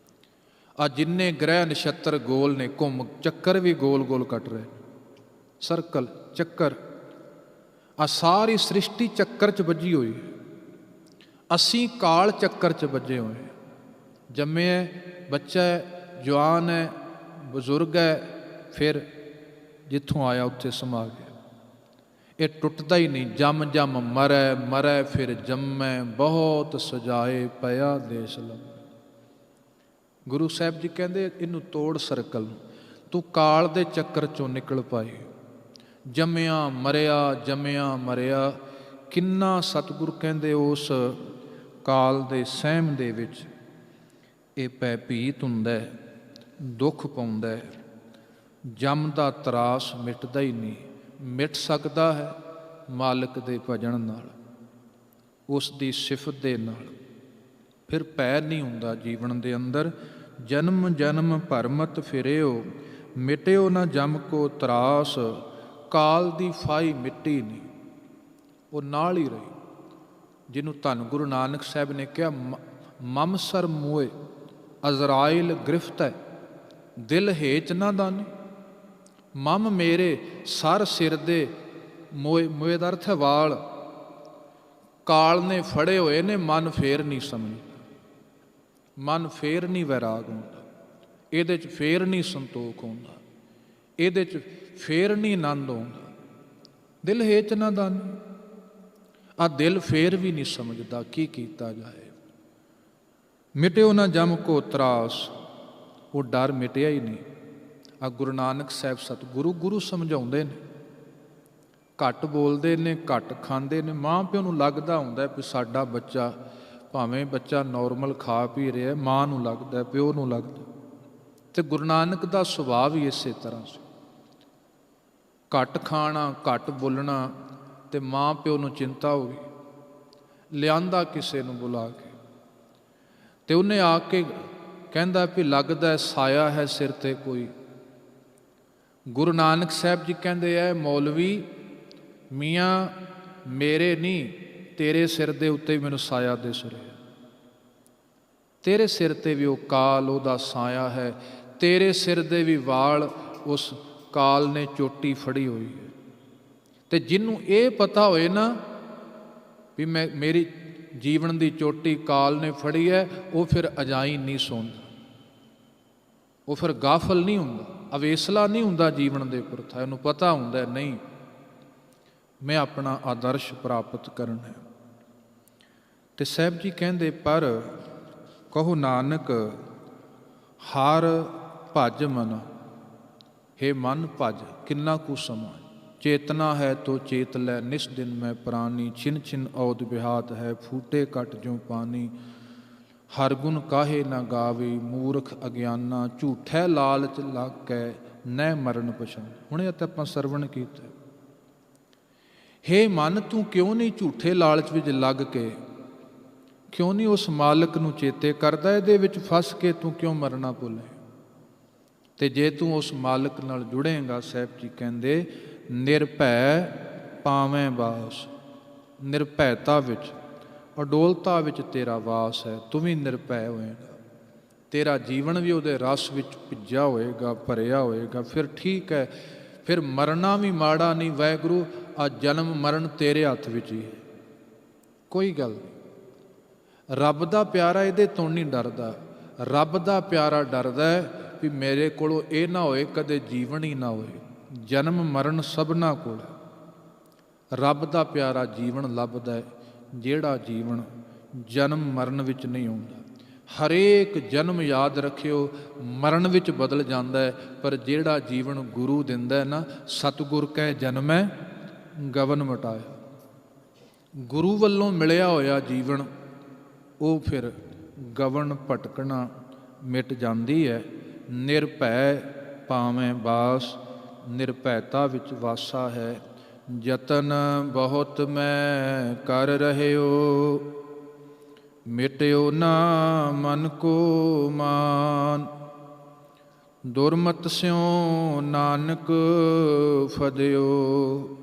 ਆ ਜਿੰਨੇ ਗ੍ਰਹਿ ਨਛੱਤਰ ਗੋਲ ਨੇ, ਘੁੰਮ ਚੱਕਰ ਵੀ ਗੋਲ ਗੋਲ ਕੱਟ ਰਹੇ, ਸਰਕਲ ਚੱਕਰ। ਆ ਸਾਰੀ ਸ੍ਰਿਸ਼ਟੀ ਚੱਕਰ 'ਚ ਵੱਜੀ ਹੋਈ ਹੈ, ਅਸੀਂ ਕਾਲ ਚੱਕਰ 'ਚ ਵੱਜੇ ਹੋਏ। ਜੰਮਿਆ ਬੱਚਾ ਹੈ, ਜਵਾਨ ਹੈ, ਬਜ਼ੁਰਗ ਹੈ, ਫਿਰ ਜਿੱਥੋਂ ਆਇਆ ਉੱਥੇ ਸਮਾ ਗਿਆ। ਇਹ ਟੁੱਟਦਾ ਹੀ ਨਹੀਂ, ਜੰਮ ਜੰਮ ਮਰੈ, ਮਰੈ ਫਿਰ ਜੰਮੈ, ਬਹੁਤ ਸਜਾਏ ਪਿਆ ਦੇਸ ਲੰਮੈ। ਗੁਰੂ ਸਾਹਿਬ ਜੀ ਕਹਿੰਦੇ ਇਹਨੂੰ ਤੋੜ ਸਰਕਲ ਨੂੰ, ਤੂੰ ਕਾਲ ਦੇ ਚੱਕਰ 'ਚੋਂ ਨਿਕਲ ਪਾਈ। ਜੰਮਿਆ ਮਰਿਆ, ਜੰਮਿਆ ਮਰਿਆ, ਕਿੰਨਾ ਸਤਿਗੁਰੂ ਕਹਿੰਦੇ ਉਸ ਕਾਲ ਦੇ ਸਹਿਮ ਦੇ ਵਿੱਚ ਇਹ ਭੈਭੀਤ ਹੁੰਦਾ, ਦੁੱਖ ਪਾਉਂਦਾ। ਜੰਮ ਦਾ ਤਰਾਸ ਮਿਟਦਾ ਹੀ ਨਹੀਂ, ਮਿਟ ਸਕਦਾ ਹੈ ਮਾਲਕ ਦੇ ਭਜਨ ਨਾਲ, ਉਸ ਦੀ ਸਿਫਤ ਦੇ ਨਾਲ। ਫਿਰ ਭੈ ਨਹੀਂ ਹੁੰਦਾ ਜੀਵਨ ਦੇ ਅੰਦਰ। ਜਨਮ ਜਨਮ ਭਰਮਤ ਫਿਰਿਓ, ਮਿਟਿਓ ਨਾ ਜਮ ਕੋ ਤਰਾਸ, ਕਾਲ ਦੀ ਫਾਈ ਮਿੱਟੀ ਨਹੀਂ, ਉਹ ਨਾਲ ਹੀ ਰਹੀ। ਜਿਹਨੂੰ ਧੰਨ ਗੁਰੂ ਨਾਨਕ ਸਾਹਿਬ ਨੇ ਕਿਹਾ, ਮਮ ਸਰ ਮੋਏ ਅਜ਼ਰਾਇਲ ਗ੍ਰਿਫਤ ਹੈ, ਦਿਲ ਹੇਚ ਨਾ ਦਾਨੀ। ਮਮ ਮੇਰੇ ਸਰ ਸਿਰ ਦੇ ਮੋਏ, ਮੋਏ ਦਾ ਅਰਥ ਹੈ ਵਾਲ, ਕਾਲ ਨੇ ਫੜੇ ਹੋਏ ਨੇ, ਮਨ ਫੇਰ ਨਹੀਂ ਸਮਝਦਾ, ਮਨ ਫੇਰ ਨਹੀਂ ਵੈਰਾਗ ਹੁੰਦਾ, ਇਹਦੇ 'ਚ ਫੇਰ ਨਹੀਂ ਸੰਤੋਖ ਹੁੰਦਾ, ਇਹਦੇ 'ਚ ਫੇਰ ਨਹੀਂ ਆਨੰਦ ਆਉਂਦਾ। ਦਿਲ ਹੇਚ ਨਾ ਦਾਨੀ, ਆ ਦਿਲ ਫੇਰ ਵੀ ਨਹੀਂ ਸਮਝਦਾ ਕੀ ਕੀਤਾ ਜਾਏ। ਮਿਟਿਓ ਨਾ ਜਮ ਕੋ ਤਰਾਸ, ਉਹ ਡਰ ਮਿਟਿਆ ਹੀ ਨਹੀਂ। ਆ ਗੁਰੂ ਨਾਨਕ ਸਾਹਿਬ ਸਤਿਗੁਰੂ ਗੁਰੂ ਸਮਝਾਉਂਦੇ ਨੇ, ਘੱਟ ਬੋਲਦੇ ਨੇ, ਘੱਟ ਖਾਂਦੇ ਨੇ। ਮਾਂ ਪਿਓ ਨੂੰ ਲੱਗਦਾ ਹੁੰਦਾ ਵੀ ਸਾਡਾ ਬੱਚਾ, ਭਾਵੇਂ ਬੱਚਾ ਨੋਰਮਲ ਖਾ ਪੀ ਰਿਹਾ, ਮਾਂ ਨੂੰ ਲੱਗਦਾ, ਪਿਓ ਨੂੰ ਲੱਗਦਾ। ਤੇ ਗੁਰੂ ਨਾਨਕ ਦਾ ਸੁਭਾਅ ਵੀ ਇਸੇ ਤਰ੍ਹਾਂ ਸੀ, ਘੱਟ ਖਾਣਾ, ਘੱਟ ਬੋਲਣਾ। ਤੇ ਮਾਂ ਪਿਓ ਨੂੰ ਚਿੰਤਾ ਹੋ ਗਈ, ਲਿਆਂਦਾ ਕਿਸੇ ਨੂੰ ਬੁਲਾ ਕੇ, ਤੇ ਉਹਨੇ ਆ ਕੇ ਕਹਿੰਦਾ ਵੀ ਲੱਗਦਾ ਸਾਇਆ ਹੈ ਸਿਰ ਤੇ ਕੋਈ। ਗੁਰੂ ਨਾਨਕ ਸਾਹਿਬ ਜੀ ਕਹਿੰਦੇ ਐ, ਮੌਲਵੀ ਮੀਆਂ ਮੇਰੇ ਨਹੀਂ, ਤੇਰੇ ਸਿਰ ਦੇ ਉੱਤੇ ਮੈਨੂੰ ਸਾਇਆ ਦਿਸ ਰਿਹਾ, ਤੇਰੇ ਸਿਰ ਤੇ ਵੀ ਉਹ ਕਾਲ ਉਹਦਾ ਸਾਇਆ ਹੈ, ਤੇਰੇ ਸਿਰ ਦੇ ਵੀ ਵਾਲ ਉਸ ਕਾਲ ਨੇ ਚੋਟੀ ਫੜੀ ਹੋਈ ਹੈ। ਤੇ ਜਿਹਨੂੰ ਇਹ ਪਤਾ ਹੋਏ ਨਾ ਵੀ ਮੇਰੀ ਜੀਵਨ ਦੀ ਚੋਟੀ ਕਾਲ ਨੇ ਫੜੀ ਹੈ, ਉਹ ਫਿਰ ਅਜਾਈਂ ਨਹੀਂ ਸੌਂਦਾ, ਉਹ ਫਿਰ ਗਾਫਲ ਨਹੀਂ ਹੁੰਦਾ, ਅਵੇਸਲਾ ਨਹੀਂ ਹੁੰਦਾ ਜੀਵਨ ਦੇ ਪੁਰਥਾ। ਉਹਨੂੰ ਪਤਾ ਹੁੰਦਾ ਨਹੀਂ, ਮੈਂ ਆਪਣਾ ਆਦਰਸ਼ ਪ੍ਰਾਪਤ ਕਰਨਾ ਹੈ। ਤੇ ਸਾਹਿਬ ਜੀ ਕਹਿੰਦੇ, ਪਰ ਕਹੋ ਨਾਨਕ ਹਰ ਭਜ ਮਨ, ਹੇ ਮਨ ਭਜ। ਕਿੰਨਾ ਕੁ ਸਮਾਂ, ਚੇਤਨਾ ਹੈ ਤੋ ਚੇਤ ਲੈ, ਨਿਸ ਦਿਨ ਮੈਂ ਪ੍ਰਾਨੀ, ਛਿਨ ਛਿਨ ਔਦ ਬਿਹਾਤ ਹੈ, ਫੂਟੇ ਕਟ ਜੋ ਪਾਨੀ। ਹਰ ਗੁਣ ਕਾਹੇ ਨਾ ਗਾਵੇ, ਮੂਰਖ ਅਗਿਆਨਾ, ਝੂਠੈ ਲਾਲਚ ਲੱਗ ਕੇ ਨਹਿ ਮਰਨ ਪਛਾਣ। ਹੁਣੇ ਤਾਂ ਆਪਾਂ ਸਰਵਣ ਕੀਤਾ, ਹੇ ਮਨ ਤੂੰ ਕਿਉਂ ਨਹੀਂ ਝੂਠੇ ਲਾਲਚ ਵਿੱਚ ਲੱਗ ਕੇ, ਕਿਉਂ ਨਹੀਂ ਉਸ ਮਾਲਕ ਨੂੰ ਚੇਤੇ ਕਰਦਾ? ਇਹਦੇ ਵਿੱਚ ਫਸ ਕੇ ਤੂੰ ਕਿਉਂ ਮਰਨਾ ਭੁੱਲੇ? ਤੇ ਜੇ ਤੂੰ ਉਸ ਮਾਲਕ ਨਾਲ ਜੁੜੇਂਗਾ, ਸਾਹਿਬ ਜੀ ਕਹਿੰਦੇ ਨਿਰਭੈ ਪਾਵੇਂ ਵਾਸ। ਨਿਰਭੈਤਾ ਵਿੱਚ, ਅਡੋਲਤਾ ਵਿੱਚ ਤੇਰਾ ਵਾਸ ਹੈ, ਤੂੰ ਵੀ ਨਿਰਭੈ ਹੋਏਗਾ। ਤੇਰਾ ਜੀਵਨ ਵੀ ਉਹਦੇ ਰਸ ਵਿੱਚ ਭਿੱਜਿਆ ਹੋਏਗਾ, ਭਰਿਆ ਹੋਏਗਾ। ਫਿਰ ਠੀਕ ਹੈ, ਫਿਰ ਮਰਨਾ ਵੀ ਮਾੜਾ ਨਹੀਂ ਵਾਹਿਗੁਰੂ, ਆ ਜਨਮ ਮਰਨ ਤੇਰੇ ਹੱਥ ਵਿੱਚ ਹੀ ਹੈ, ਕੋਈ ਗੱਲ ਨਹੀਂ। ਰੱਬ ਦਾ ਪਿਆਰਾ ਇਹਦੇ ਤੋਂ ਨਹੀਂ ਡਰਦਾ। ਰੱਬ ਦਾ ਪਿਆਰਾ ਡਰਦਾ ਵੀ ਮੇਰੇ ਕੋਲੋਂ ਇਹ ਨਾ ਹੋਏ ਕਦੇ ਜੀਵਨ ਹੀ ਨਾ ਹੋਏ। ਜਨਮ ਮਰਨ ਸਭਨਾਂ ਕੋਲ ਹੈ। ਰੱਬ ਦਾ ਪਿਆਰਾ ਜੀਵਨ ਲੱਭਦਾ, ਜਿਹੜਾ ਜੀਵਨ ਜਨਮ ਮਰਨ ਵਿੱਚ ਨਹੀਂ ਆਉਂਦਾ। ਹਰੇਕ ਜਨਮ ਯਾਦ ਰੱਖਿਓ ਮਰਨ ਵਿੱਚ ਬਦਲ ਜਾਂਦਾ ਹੈ, ਪਰ ਜਿਹੜਾ ਜੀਵਨ ਗੁਰੂ ਦਿੰਦਾ ਹੈ ਨਾ, ਸਤਿਗੁਰ ਕਹਿ ਜਨਮੈ ਗਵਨ ਮਟਾਇਆ। ਗੁਰੂ ਵੱਲੋਂ ਮਿਲਿਆ ਹੋਇਆ ਜੀਵਨ ਉਹ ਫਿਰ ਗਵਨ ਭਟਕਣਾ ਮਿਟ ਜਾਂਦੀ ਹੈ। ਨਿਰਭੈ ਪਾਵੇਂ ਬਾਸ, ਨਿਰਭੈਤਾ ਵਿੱਚ ਵਾਸਾ ਹੈ। ਯਤਨ ਬਹੁਤ ਮੈਂ ਕਰ ਰਹਿਓ, ਮਿਟਿਓ ਨਾ ਮਨ ਕੋ ਮਾਨ। ਦੁਰਮਤ ਸਿਉ ਨਾਨਕ ਫਦਿਓ,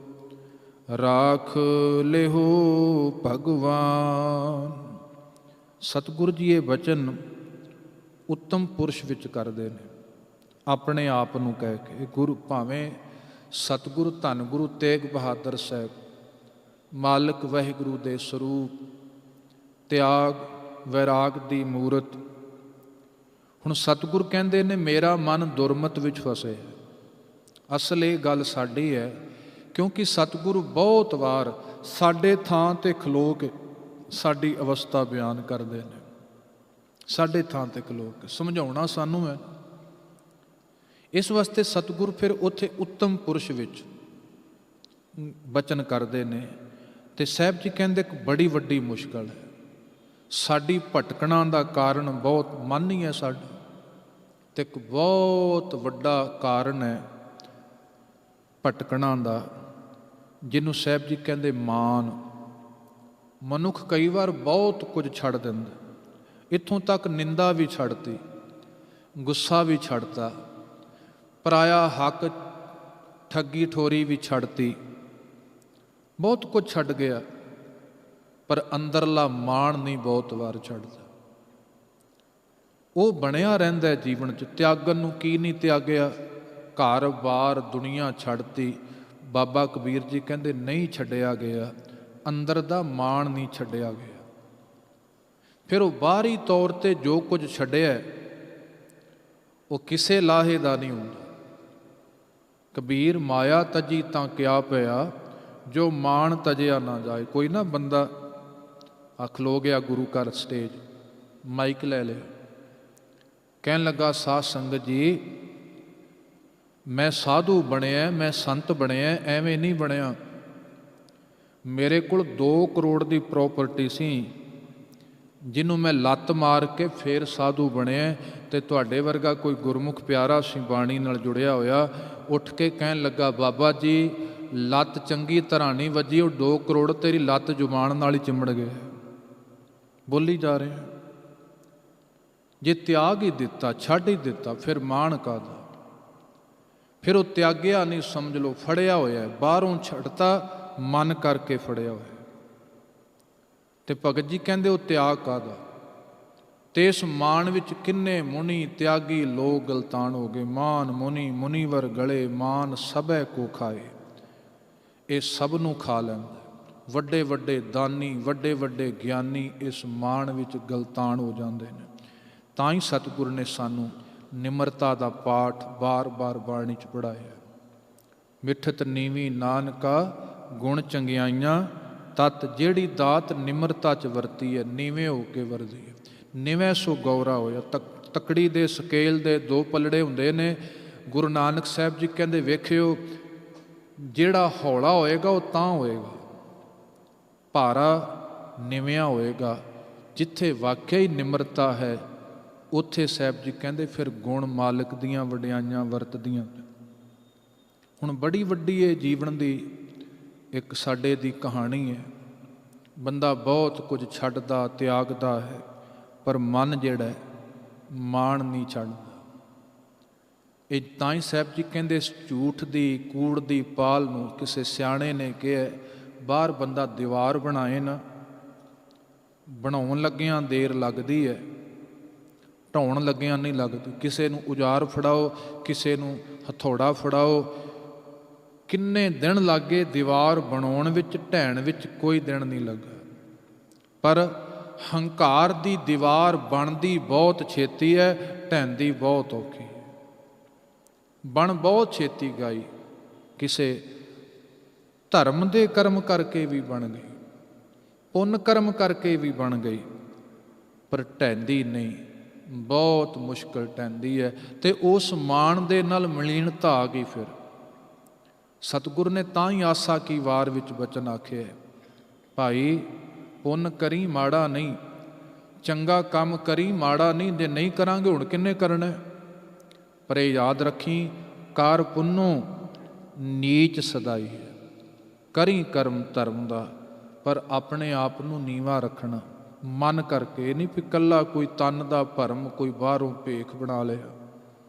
ਰਾਖ ਲਿਹੋ ਭਗਵਾਨ। ਸਤਿਗੁਰੂ ਜੀ ਇਹ ਬਚਨ ਉੱਤਮ ਪੁਰਸ਼ ਵਿੱਚ ਕਰਦੇ ਨੇ, ਆਪਣੇ ਆਪ ਨੂੰ ਕਹਿ ਕੇ। ਗੁਰੂ ਭਾਵੇਂ ਸਤਿਗੁਰੂ ਧੰਨ ਗੁਰੂ ਤੇਗ ਬਹਾਦਰ ਸਾਹਿਬ, ਮਾਲਕ ਵਾਹਿਗੁਰੂ ਦੇ ਸਰੂਪ, ਤਿਆਗ ਵੈਰਾਗ ਦੀ ਮੂਰਤ। ਹੁਣ ਸਤਿਗੁਰ ਕਹਿੰਦੇ ਨੇ ਮੇਰਾ ਮਨ ਦੁਰਮਤ ਵਿੱਚ ਫਸੇ। ਅਸਲ ਇਹ ਗੱਲ ਸਾਡੀ ਹੈ, ਕਿਉਂਕਿ ਸਤਿਗੁਰੂ ਬਹੁਤ ਵਾਰ ਸਾਡੇ ਥਾਂ 'ਤੇ ਖਲੋ ਕੇ ਸਾਡੀ ਅਵਸਥਾ ਬਿਆਨ ਕਰਦੇ ਨੇ। ਸਾਡੇ ਥਾਂ 'ਤੇ ਖਲੋ ਕੇ ਸਮਝਾਉਣਾ ਸਾਨੂੰ ਹੈ। ਇਸ ਵਾਸਤੇ ਸਤਿਗੁਰ ਫਿਰ ਉੱਥੇ ਉੱਤਮ ਪੁਰਸ਼ ਵਿੱਚ ਬਚਨ ਕਰਦੇ ਨੇ। ਤੇ ਸਾਹਿਬ ਜੀ ਕਹਿੰਦੇ ਇੱਕ ਬੜੀ ਵੱਡੀ ਮੁਸ਼ਕਲ ਹੈ, ਸਾਡੀ ਭਟਕਣਾ ਦਾ ਕਾਰਨ ਬਹੁਤ ਮਨ ਹੀ ਹੈ ਸਾਡਾ, ਤੇ ਇੱਕ ਬਹੁਤ ਵੱਡਾ ਕਾਰਨ ਹੈ ਭਟਕਣਾ ਦਾ, ਜਿਹਨੂੰ ਸਾਹਿਬ ਜੀ ਕਹਿੰਦੇ ਮਾਨ। ਮਨੁੱਖ ਕਈ ਵਾਰ ਬਹੁਤ ਕੁਝ ਛੱਡ ਦਿੰਦਾ, ਇੱਥੋਂ ਤੱਕ ਨਿੰਦਾ ਵੀ ਛੱਡਤੀ, ਗੁੱਸਾ ਵੀ ਛੱਡਤਾ, ਪਰਾਇਆ ਹੱਕ ਠੱਗੀ ਠੋਰੀ ਵੀ ਛੱਡਤੀ, ਬਹੁਤ ਕੁਝ ਛੱਡ ਗਿਆ, ਪਰ ਅੰਦਰਲਾ ਮਾਣ ਨਹੀਂ ਬਹੁਤ ਵਾਰ ਛੱਡਦਾ। ਉਹ ਬਣਿਆ ਰਹਿੰਦਾ ਜੀਵਨ 'ਚ। ਤਿਆਗਣ ਨੂੰ ਕੀ ਨਹੀਂ ਤਿਆਗਿਆ, ਘਰ ਬਾਰ ਦੁਨੀਆ ਛੱਡਤੀ। ਬਾਬਾ ਕਬੀਰ ਜੀ ਕਹਿੰਦੇ ਨਹੀਂ ਛੱਡਿਆ ਗਿਆ, ਅੰਦਰ ਦਾ ਮਾਣ ਨਹੀਂ ਛੱਡਿਆ ਗਿਆ। ਫਿਰ ਉਹ ਬਾਹਰੀ ਤੌਰ 'ਤੇ ਜੋ ਕੁਝ ਛੱਡਿਆ ਉਹ ਕਿਸੇ ਲਾਹੇ ਦਾ ਨਹੀਂ ਹੁੰਦਾ। ਕਬੀਰ ਮਾਇਆ ਤਜੀ ਤਾਂ ਕਿਆ ਪਿਆ, ਜੋ ਮਾਣ ਤਜਿਆ ਨਾ ਜਾਏ। ਕੋਈ ਨਾ ਬੰਦਾ ਖਲੋ ਗਿਆ ਗੁਰੂ ਘਰ ਸਟੇਜ, ਮਾਈਕ ਲੈ ਲਿਆ, ਕਹਿਣ ਲੱਗਾ ਸਾਧ ਸੰਗਤ ਜੀ ਮੈਂ ਸਾਧੂ ਬਣਿਆ, ਮੈਂ ਸੰਤ ਬਣਿਆ, ਐਵੇਂ ਨਹੀਂ ਬਣਿਆ। ਮੇਰੇ ਕੋਲ 2 ਕਰੋੜ ਦੀ ਪ੍ਰੋਪਰਟੀ ਸੀ, ਜਿਹਨੂੰ ਮੈਂ ਲੱਤ ਮਾਰ ਕੇ ਫੇਰ ਸਾਧੂ ਬਣਿਆ। ਤੇ ਤੁਹਾਡੇ ਵਰਗਾ ਕੋਈ ਗੁਰਮੁਖ ਪਿਆਰਾ ਸੀ ਬਾਣੀ ਨਾਲ ਜੁੜਿਆ ਹੋਇਆ, ਉੱਠ ਕੇ ਕਹਿਣ ਲੱਗਾ ਬਾਬਾ ਜੀ ਲੱਤ ਚੰਗੀ ਤਰ੍ਹਾਂ ਨਹੀਂ ਵੱਜੀ, ਉਹ 2 ਕਰੋੜ ਤੇਰੀ ਲੱਤ ਜ਼ੁਬਾਨ ਨਾਲ ਹੀ ਚਿੰਬੜ ਗਏ। ਬੋਲੀ ਜਾ ਰਹੇ ਹਾਂ। ਜੇ ਤਿਆਗ ਹੀ ਦਿੱਤਾ, ਛੱਡ ਹੀ ਦਿੱਤਾ, ਫਿਰ ਮਾਣ ਕਾਹਦਾ। ਫਿਰ ਉਹ ਤਿਆਗਿਆ ਨਹੀਂ, ਸਮਝ ਲਓ ਫੜਿਆ ਹੋਇਆ, ਬਾਹਰੋਂ ਛੱਡਤਾ, ਮਨ ਕਰਕੇ ਫੜਿਆ ਹੋਇਆ। ਤੇ ਭਗਤ ਜੀ ਕਹਿੰਦੇ ਉਹ ਤਿਆਗ ਕਾਹਦਾ। ਤੇ ਇਸ ਮਾਣ ਵਿੱਚ ਕਿੰਨੇ ਮੁਨੀ ਤਿਆਗੀ ਲੋਕ ਗਲਤਾਨ ਹੋ ਗਏ। ਮਾਨ ਮੁਨੀ ਮੁਨੀਵਰ ਗਲੇ, ਮਾਨ ਸਭੈ ਕੋ ਖਾਏ। ਇਹ ਸਭ ਨੂੰ ਖਾ ਲੈਂਦਾ। ਵੱਡੇ ਵੱਡੇ ਦਾਨੀ, ਵੱਡੇ ਵੱਡੇ ਗਿਆਨੀ ਇਸ ਮਾਣ ਵਿੱਚ ਗਲਤਾਨ ਹੋ ਜਾਂਦੇ ਨੇ। ਤਾਂ ਹੀ ਸਤਿਗੁਰ ਨੇ ਸਾਨੂੰ ਨਿਮਰਤਾ ਦਾ ਪਾਠ ਬਾਰ-ਬਾਰ ਬਾਣੀ 'ਚ ਪੜ੍ਹਾਇਆ। ਮਿੱਠਤ ਨੀਵੀਂ ਨਾਨਕਾ ਗੁਣ ਚੰਗਿਆਈਆਂ, ਤਤ ਜਿਹੜੀ ਦਾਤ ਨਿਮਰਤਾ 'ਚ ਵਰਤੀ ਹੈ, ਨੀਵੇਂ ਹੋ ਕੇ ਵਰਤੀ ਹੈ। ਨਿਵੇਂ ਸੋ ਗੌਰਾ ਹੋਇਆ। ਤਕੜੀ ਦੇ ਸਕੇਲ ਦੇ 2 ਪਲੜੇ ਹੁੰਦੇ ਨੇ। ਗੁਰੂ ਨਾਨਕ ਸਾਹਿਬ ਜੀ ਕਹਿੰਦੇ ਵੇਖਿਓ, ਜਿਹੜਾ ਹੌਲਾ ਹੋਏਗਾ ਉਹ ਤਾਂ ਹੋਏਗਾ, ਭਾਰਾ ਨਿਵਿਆਂ ਹੋਏਗਾ। ਜਿੱਥੇ ਵਾਕਿਆ ਹੀ ਨਿਮਰਤਾ ਹੈ ਉੱਥੇ ਸਾਹਿਬ ਜੀ ਕਹਿੰਦੇ ਫਿਰ ਗੁਣ ਮਾਲਕ ਦੀਆਂ ਵਡਿਆਈਆਂ ਵਰਤਦੀਆਂ। ਹੁਣ ਬੜੀ ਵੱਡੀ ਇਹ ਜੀਵਨ ਦੀ ਇੱਕ ਸਾਡੇ ਦੀ ਕਹਾਣੀ ਹੈ। ਬੰਦਾ ਬਹੁਤ ਕੁਝ ਛੱਡਦਾ, ਤਿਆਗਦਾ ਹੈ, ਪਰ ਮਨ ਜਿਹੜਾ ਮਾਣ ਨਹੀਂ ਛੱਡਦਾ। ਇਹ ਤਾਂ ਹੀ ਸਾਹਿਬ ਜੀ ਕਹਿੰਦੇ ਇਸ ਝੂਠ ਦੀ, ਕੂੜ ਦੀ ਪਾਲ ਨੂੰ, ਕਿਸੇ ਸਿਆਣੇ ਨੇ ਕਿਹਾ ਬਾਹਰ ਬੰਦਾ ਦੀਵਾਰ ਬਣਾਏ ਨਾ, ਬਣਾਉਣ ਲੱਗਿਆਂ ਦੇਰ ਲੱਗਦੀ ਹੈ, ਢਾਉਣ ਲੱਗਿਆਂ ਨਹੀਂ ਲੱਗਦੀ। ਕਿਸੇ ਨੂੰ ਉਜਾਰ ਫੜਾਓ, ਕਿਸੇ ਨੂੰ ਹਥੌੜਾ ਫੜਾਓ, ਕਿੰਨੇ ਦਿਨ ਲੱਗੇ ਦੀਵਾਰ ਬਣਾਉਣ ਵਿੱਚ, ਢਹਿਣ ਵਿੱਚ ਕੋਈ ਦਿਨ ਨਹੀਂ ਲੱਗਾ। ਪਰ ਹੰਕਾਰ ਦੀ ਦੀਵਾਰ ਬਣਦੀ ਬਹੁਤ ਛੇਤੀ ਹੈ, ਢਹਿੰਦੀ ਬਹੁਤ ਔਖੀ ਹੈ। ਬਣ ਬਹੁਤ ਛੇਤੀ ਗਈ, ਕਿਸੇ ਧਰਮ ਦੇ ਕਰਮ ਕਰਕੇ ਵੀ ਬਣ ਗਈ, ਪੁੰਨ ਕਰਮ ਕਰਕੇ ਵੀ ਬਣ ਗਈ, ਪਰ ਢਹਿੰਦੀ ਨਹੀਂ, ਬਹੁਤ ਮੁਸ਼ਕਲ ਢਹਿੰਦੀ ਹੈ। ਤੇ ਉਸ ਮਾਣ ਦੇ ਨਾਲ ਮਲੀਨਤਾ ਆ ਗਈ। ਫਿਰ ਸਤਿਗੁਰ ਨੇ ਤਾਂ ਹੀ ਆਸਾ ਕੀ ਵਾਰ ਵਿੱਚ ਬਚਨ ਆਖਿਆ, ਭਾਈ ਪੁੰਨ ਕਰੀ ਮਾੜਾ ਨਹੀਂ, ਚੰਗਾ ਕੰਮ ਕਰੀ ਮਾੜਾ ਨਹੀਂ। ਜੇ ਨਹੀਂ ਕਰਾਂਗੇ ਹੁਣ ਕਿੰਨੇ ਕਰਨਾ? ਪਰ ਇਹ ਯਾਦ ਰੱਖੀ, ਕਾਰ ਪੁੰਨੋ ਨੀਚ ਸਦਾਈ ਹੈ। ਕਰੀ ਕਰਮ ਧਰਮ ਦਾ, ਪਰ ਆਪਣੇ ਆਪ ਨੂੰ ਨੀਵਾਂ ਰੱਖਣਾ ਮਨ ਕਰਕੇ ਨਹੀਂ। ਵੀ ਇਕੱਲਾ ਕੋਈ ਤਨ ਦਾ ਭਰਮ, ਕੋਈ ਬਾਹਰੋਂ ਭੇਖ ਬਣਾ ਲਿਆ।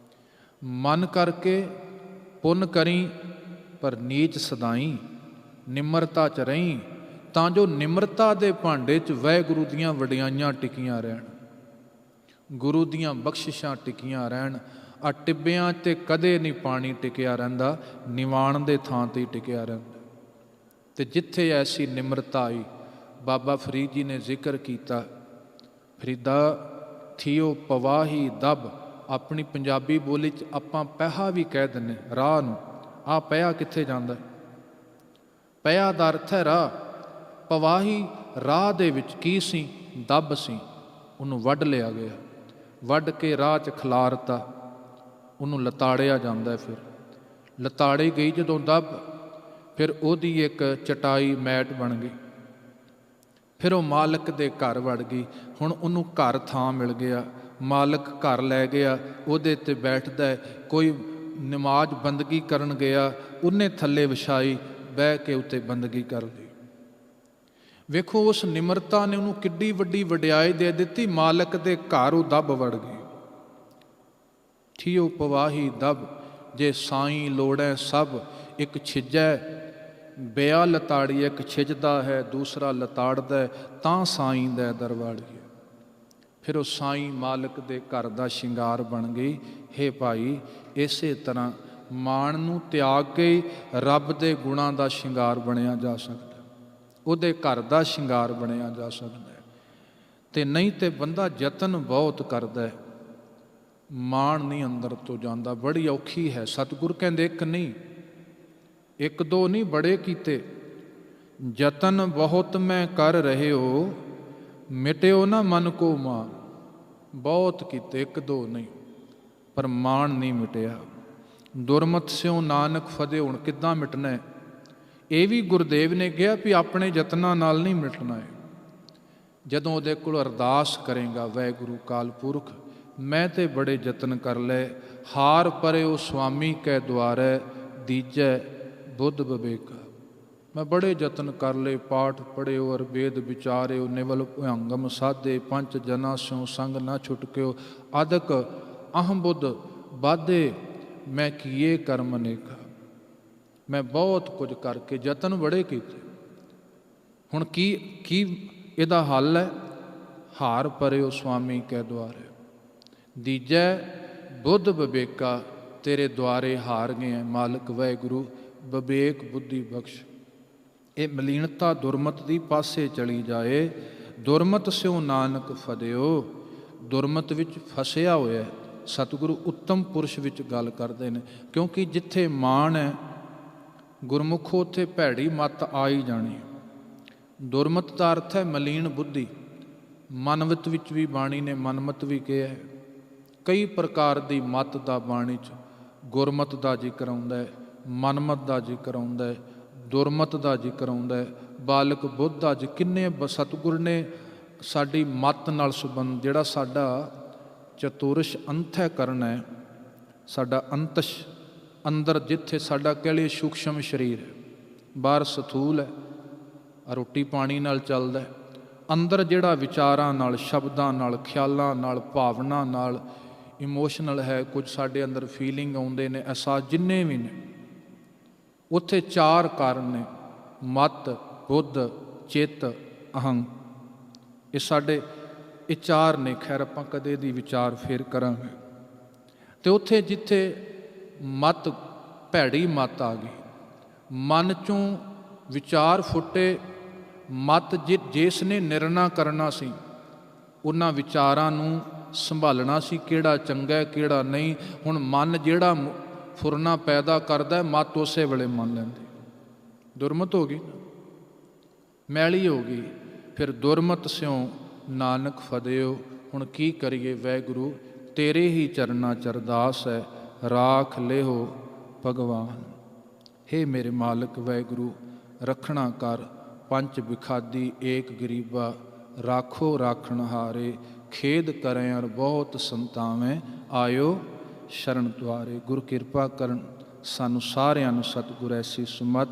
ਮਨ ਕਰਕੇ ਪੁੰਨ ਕਰੀ, ਪਰ ਨੀਚ ਸਦਾਈ, ਨਿਮਰਤਾ 'ਚ ਰਹੀਂ, ਤਾਂ ਜੋ ਨਿਮਰਤਾ ਦੇ ਭਾਂਡੇ 'ਚ ਵਾਹਿਗੁਰੂ ਦੀਆਂ ਵਡਿਆਈਆਂ ਟਿਕੀਆਂ ਰਹਿਣ, ਗੁਰੂ ਦੀਆਂ ਬਖਸ਼ਿਸ਼ਾਂ ਟਿਕੀਆਂ ਰਹਿਣ। ਆ ਟਿੱਬਿਆਂ 'ਤੇ ਕਦੇ ਨਹੀਂ ਪਾਣੀ ਟਿਕਿਆ ਰਹਿੰਦਾ, ਨਿਵਾਣ ਦੇ ਥਾਂ 'ਤੇ ਹੀ ਟਿਕਿਆ ਰਹਿੰਦਾ। ਤੇ ਜਿੱਥੇ ਐਸੀ ਨਿਮਰਤਾ ਆਈ, ਬਾਬਾ ਫਰੀਦ ਜੀ ਨੇ ਜ਼ਿਕਰ ਕੀਤਾ, ਫਰੀਦਾ ਥੀਓ ਪਵਾਹੀ ਦਬ। ਆਪਣੀ ਪੰਜਾਬੀ ਬੋਲੀ 'ਚ ਆਪਾਂ ਪੈਹਾ ਵੀ ਕਹਿ ਦਿੰਦੇ ਰਾਹ ਨੂੰ। ਆਹ ਪਿਆ ਕਿੱਥੇ ਜਾਂਦਾ? ਪਿਆ ਦਾ ਅਰਥ ਹੈ ਰਾਹ। ਪਵਾਹੀ ਰਾਹ ਦੇ ਵਿੱਚ ਕੀ ਸੀ? ਦੱਬ ਸੀ। ਉਹਨੂੰ ਵੱਢ ਲਿਆ ਗਿਆ, ਵੱਢ ਕੇ ਰਾਹ 'ਚ ਖਿਲਾਰਤਾ, ਉਹਨੂੰ ਲਤਾੜਿਆ ਜਾਂਦਾ। ਫਿਰ ਲਤਾੜੀ ਗਈ ਜਦੋਂ ਦੱਬ, ਫਿਰ ਉਹਦੀ ਇੱਕ ਚਟਾਈ ਮੈਟ ਬਣ ਗਈ। ਫਿਰ ਉਹ ਮਾਲਕ ਦੇ ਘਰ ਵੜ ਗਈ। ਹੁਣ ਉਹਨੂੰ ਘਰ ਥਾਂ ਮਿਲ ਗਿਆ, ਮਾਲਕ ਘਰ ਲੈ ਗਿਆ, ਉਹਦੇ 'ਤੇ ਬੈਠਦਾ ਹੈ। ਕੋਈ ਨਮਾਜ਼ ਬੰਦਗੀ ਕਰਨ ਗਿਆ, ਉਹਨੇ ਥੱਲੇ ਵਿਛਾਈ, ਬਹਿ ਕੇ ਉੱਤੇ ਬੰਦਗੀ ਕਰ ਲਈ। ਵੇਖੋ ਉਸ ਨਿਮਰਤਾ ਨੇ ਉਹਨੂੰ ਕਿੱਡੀ ਵੱਡੀ ਵਡਿਆਈ ਦੇ ਦਿੱਤੀ। ਮਾਲਕ ਦੇ ਘਰ ਉਹ ਦੱਬ ਵੜ ਗਈ। ਥੀਓ ਪਵਾਹੀ ਦਬ, ਜੇ ਸਾਈਂ ਲੋੜੈ ਸਭ, ਇੱਕ ਛਿਜੈ ਬਿਆ ਲਤਾੜੀ। ਇੱਕ ਛਿਜਦਾ ਹੈ, ਦੂਸਰਾ ਲਤਾੜਦਾ, ਤਾਂ ਸਾਈਂ ਦਾ ਦਰਬਾੜੀਏ। ਫਿਰ ਉਹ ਸਾਈਂ ਮਾਲਕ ਦੇ ਘਰ ਦਾ ਸ਼ਿੰਗਾਰ ਬਣ ਗਈ। ਹੇ ਭਾਈ, ਇਸੇ ਤਰ੍ਹਾਂ ਮਾਣ ਨੂੰ ਤਿਆਗ ਕੇ ਰੱਬ ਦੇ ਗੁਣਾਂ ਦਾ ਸ਼ਿੰਗਾਰ ਬਣਿਆ ਜਾ ਸਕਦਾ, ਉਹਦੇ ਘਰ ਦਾ ਸ਼ਿੰਗਾਰ ਬਣਿਆ ਜਾ ਸਕਦਾ। ਤੇ ਨਹੀਂ ਤੇ ਬੰਦਾ ਯਤਨ ਬਹੁਤ ਕਰਦਾ, ਮਾਣ ਨਹੀਂ ਅੰਦਰ ਤੋਂ ਜਾਂਦਾ। ਬੜੀ ਔਖੀ ਹੈ। ਸਤਿਗੁਰ ਕਹਿੰਦੇ ਇੱਕ ਨਹੀਂ, ਇੱਕ ਦੋ ਨਹੀਂ, ਬੜੇ ਕੀਤੇ। ਯਤਨ ਬਹੁਤ ਮੈਂ ਕਰ ਰਹੇ ਹੋ, ਮਿਟਿਓ ਨਾ ਮਨ ਕੋ ਮਾਨ। ਬਹੁਤ ਕੀਤੇ, ਇੱਕ ਦੋ ਨਹੀਂ, ਪਰ ਮਾਣ ਨਹੀਂ ਮਿਟਿਆ। ਦੁਰਮਤ ਸਿਓ ਨਾਨਕ ਫਦੇ। ਹੁਣ ਕਿੱਦਾਂ ਮਿਟਣਾ? ਇਹ ਵੀ ਗੁਰਦੇਵ ਨੇ ਕਿਹਾ ਵੀ ਆਪਣੇ ਯਤਨਾਂ ਨਾਲ ਨਹੀਂ ਮਿਟਣਾ ਹੈ। ਜਦੋਂ ਉਹਦੇ ਕੋਲ ਅਰਦਾਸ ਕਰੇਗਾ, ਵਾਹਿਗੁਰੂ ਕਾਲ ਪੁਰਖ ਮੈਂ ਤੇ ਬੜੇ ਯਤਨ ਕਰ ਲਏ, ਹਾਰ ਪਰਿਓ ਸੁਆਮੀ ਕੈ ਦੁਆਰੈ, ਦੀਜੈ ਬੁੱਧ ਵਿਵੇਕਾ। ਮੈਂ ਬੜੇ ਯਤਨ ਕਰ ਲਏ, ਪਾਠ ਪੜ੍ਹਿਓ ਅਰ ਵੇਦ ਵਿਚਾਰਿਓ, ਨਿਵਲ ਭੁਯੰਗਮ ਸਾਧੇ, ਪੰਚ ਜਨਾ ਸਿਓ ਸੰਗ ਨਾ ਛੁਟਕਿਓ, ਆਦਿਕ ਅਹੰ ਬੁੱਧ ਬਾਧੇ, ਮੈਂ ਕੀਏ ਕਰਮ ਅਨੇਕਾ। ਮੈਂ ਬਹੁਤ ਕੁਝ ਕਰਕੇ ਯਤਨ ਬੜੇ ਕੀਤੇ। ਹੁਣ ਕੀ ਇਹਦਾ ਹੱਲ ਹੈ? ਹਾਰ ਪਰਿਓ ਸੁਆਮੀ ਕੈ ਦੁਆਰੇ, ਦੀਜੈ ਬੁੱਧ ਵਿਵੇਕਾ। ਤੇਰੇ ਦੁਆਰੇ ਹਾਰ ਗਏ ਹੈ ਮਾਲਕ ਵਾਹਿਗੁਰੂ, ਵਿਵੇਕ ਬੁੱਧੀ ਬਖਸ਼। ਇਹ ਮਲੀਨਤਾ ਦੁਰਮਤ ਦੀ ਪਾਸੇ ਚਲੀ ਜਾਏ। ਦੁਰਮਤ ਸਿਓ ਨਾਨਕ ਫਦਿਓ। ਦੁਰਮਤ ਵਿੱਚ ਫਸਿਆ ਹੋਇਆ ਸਤਿਗੁਰੂ ਉੱਤਮ ਪੁਰਸ਼ ਵਿੱਚ ਗੱਲ ਕਰਦੇ ਨੇ, ਕਿਉਂਕਿ ਜਿੱਥੇ ਮਾਣ ਹੈ ਗੁਰਮੁਖੋ ਉੱਥੇ ਭੈੜੀ ਮੱਤ ਆ ਹੀ ਜਾਣੀ। ਦੁਰਮਤ ਦਾ ਅਰਥ ਹੈ ਮਲੀਨ ਬੁੱਧੀ। ਮਨਮਤ ਵਿੱਚ ਵੀ ਬਾਣੀ ਨੇ ਮਨਮਤ ਵੀ ਕਿਹਾ ਹੈ। ਕਈ ਪ੍ਰਕਾਰ ਦੀ ਮੱਤ ਦਾ ਬਾਣੀ 'ਚ ਗੁਰਮਤ ਦਾ ਜ਼ਿਕਰ ਆਉਂਦਾ ਹੈ, ਮਨਮਤ ਦਾ ਜ਼ਿਕਰ ਆਉਂਦਾ ਹੈ, ਦੁਰਮਤ ਦਾ ਜ਼ਿਕਰ ਆਉਂਦਾ ਹੈ, ਬਾਲਕ ਬੁੱਧ ਦਾ। ਕਿੰਨੇ ਸਤਿਗੁਰ ਨੇ ਸਾਡੀ ਮੱਤ ਨਾਲ ਸੰਬੰਧ, ਜਿਹੜਾ ਸਾਡਾ ਚਤੁਰਸ਼ ਅੰਤःਕਰਨ ਹੈ, ਸਾਡਾ ਅੰਤਸ਼ ਅੰਦਰ, ਜਿੱਥੇ ਸਾਡਾ ਕਹਿ ਲਈਏ ਸੂਖਸ਼ਮ ਸਰੀਰ ਹੈ, ਬਾਹਰ ਸਥੂਲ ਹੈ, ਰੋਟੀ ਪਾਣੀ ਨਾਲ ਚੱਲਦਾ ਹੈ। ਅੰਦਰ ਜਿਹੜਾ ਵਿਚਾਰਾਂ ਨਾਲ, ਸ਼ਬਦਾਂ ਨਾਲ, ਖਿਆਲਾਂ ਨਾਲ, ਭਾਵਨਾ ਨਾਲ, ਇਮੋਸ਼ਨਲ ਹੈ, ਕੁਝ ਸਾਡੇ ਅੰਦਰ ਫੀਲਿੰਗ ਆਉਂਦੇ ਨੇ, ਅਹਿਸਾਸ ਜਿੰਨੇ ਵੀ ਨੇ, ਉੱਥੇ ਚਾਰ ਕਾਰਨ ਨੇ, ਮਤ, ਬੁੱਧ, ਚਿੱਤ, ਅਹੰ। ਇਹ ਸਾਡੇ ਇਹ ਚਾਰ ਨੇ। ਖੈਰ ਆਪਾਂ ਕਦੇ ਦੀ ਵਿਚਾਰ ਫੇਰ ਕਰਾਂਗੇ। ਤੇ ਉੱਥੇ ਜਿੱਥੇ ਮਤ, ਭੈੜੀ ਮਤ ਆ ਗਈ, ਮਨ ਚੋਂ ਵਿਚਾਰ ਫੁੱਟੇ, ਮਤ ਜਿਸ ਨੇ ਨਿਰਣਾ ਕਰਨਾ ਸੀ, ਉਹਨਾਂ ਵਿਚਾਰਾਂ ਨੂੰ ਸੰਭਾਲਣਾ ਸੀ, ਕਿਹੜਾ ਚੰਗਾ ਹੈ ਕਿਹੜਾ ਨਹੀਂ। ਹੁਣ ਮਨ ਜਿਹੜਾ ਫੁਰਨਾ ਪੈਦਾ ਕਰਦਾ, ਮਤ ਉਸੇ ਵੇਲੇ ਮੰਨ ਲੈਂਦੀ। ਦੁਰਮਤ ਹੋ ਗਈ, ਮੈਲੀ ਹੋ ਗਈ। ਫਿਰ ਦੁਰਮਤ ਸਿਉ ਨਾਨਕ ਫਦਿਓ। ਹੁਣ ਕੀ ਕਰੀਏ ਵਾਹਿਗੁਰੂ, ਤੇਰੇ ਹੀ ਚਰਨਾਂ ਚ ਅਰਦਾਸ ਹੈ, ਰਾਖ ਲਿਓ ਭਗਵਾਨ। ਹੇ ਮੇਰੇ ਮਾਲਕ ਵਾਹਿਗੁਰੂ, ਰੱਖਣਾ ਕਰ ਪੰਜ ਵਿਖਾਦੀ ਏਕ ਗਰੀਬਾ, ਰਾਖੋ ਰਾਖਣ ਹਾਰੇ, ਖੇਦ ਕਰੈ ਅਰ ਬਹੁਤ ਸੰਤਾਵੇਂ, ਆਇਓ ਸ਼ਰਨ ਦੁਆਰੇ। ਗੁਰ ਕਿਰਪਾ ਕਰਨ, ਸਾਨੂੰ ਸਾਰਿਆਂ ਨੂੰ ਸਤਿਗੁਰ ਐਸੀ ਸੁਮਤ,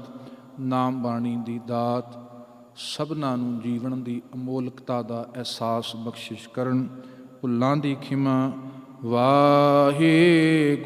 ਨਾਮ ਬਾਣੀ ਦੀ ਦਾਤ, ਸਭਨਾਂ ਨੂੰ ਜੀਵਨ ਦੀ ਅਮੋਲਕਤਾ ਦਾ ਅਹਿਸਾਸ ਬਖਸ਼ਿਸ਼ ਕਰਨ। ਭੁੱਲਾਂ ਦੀ ਖਿਮਾ ਵਾਹਿਗੁਰੂ।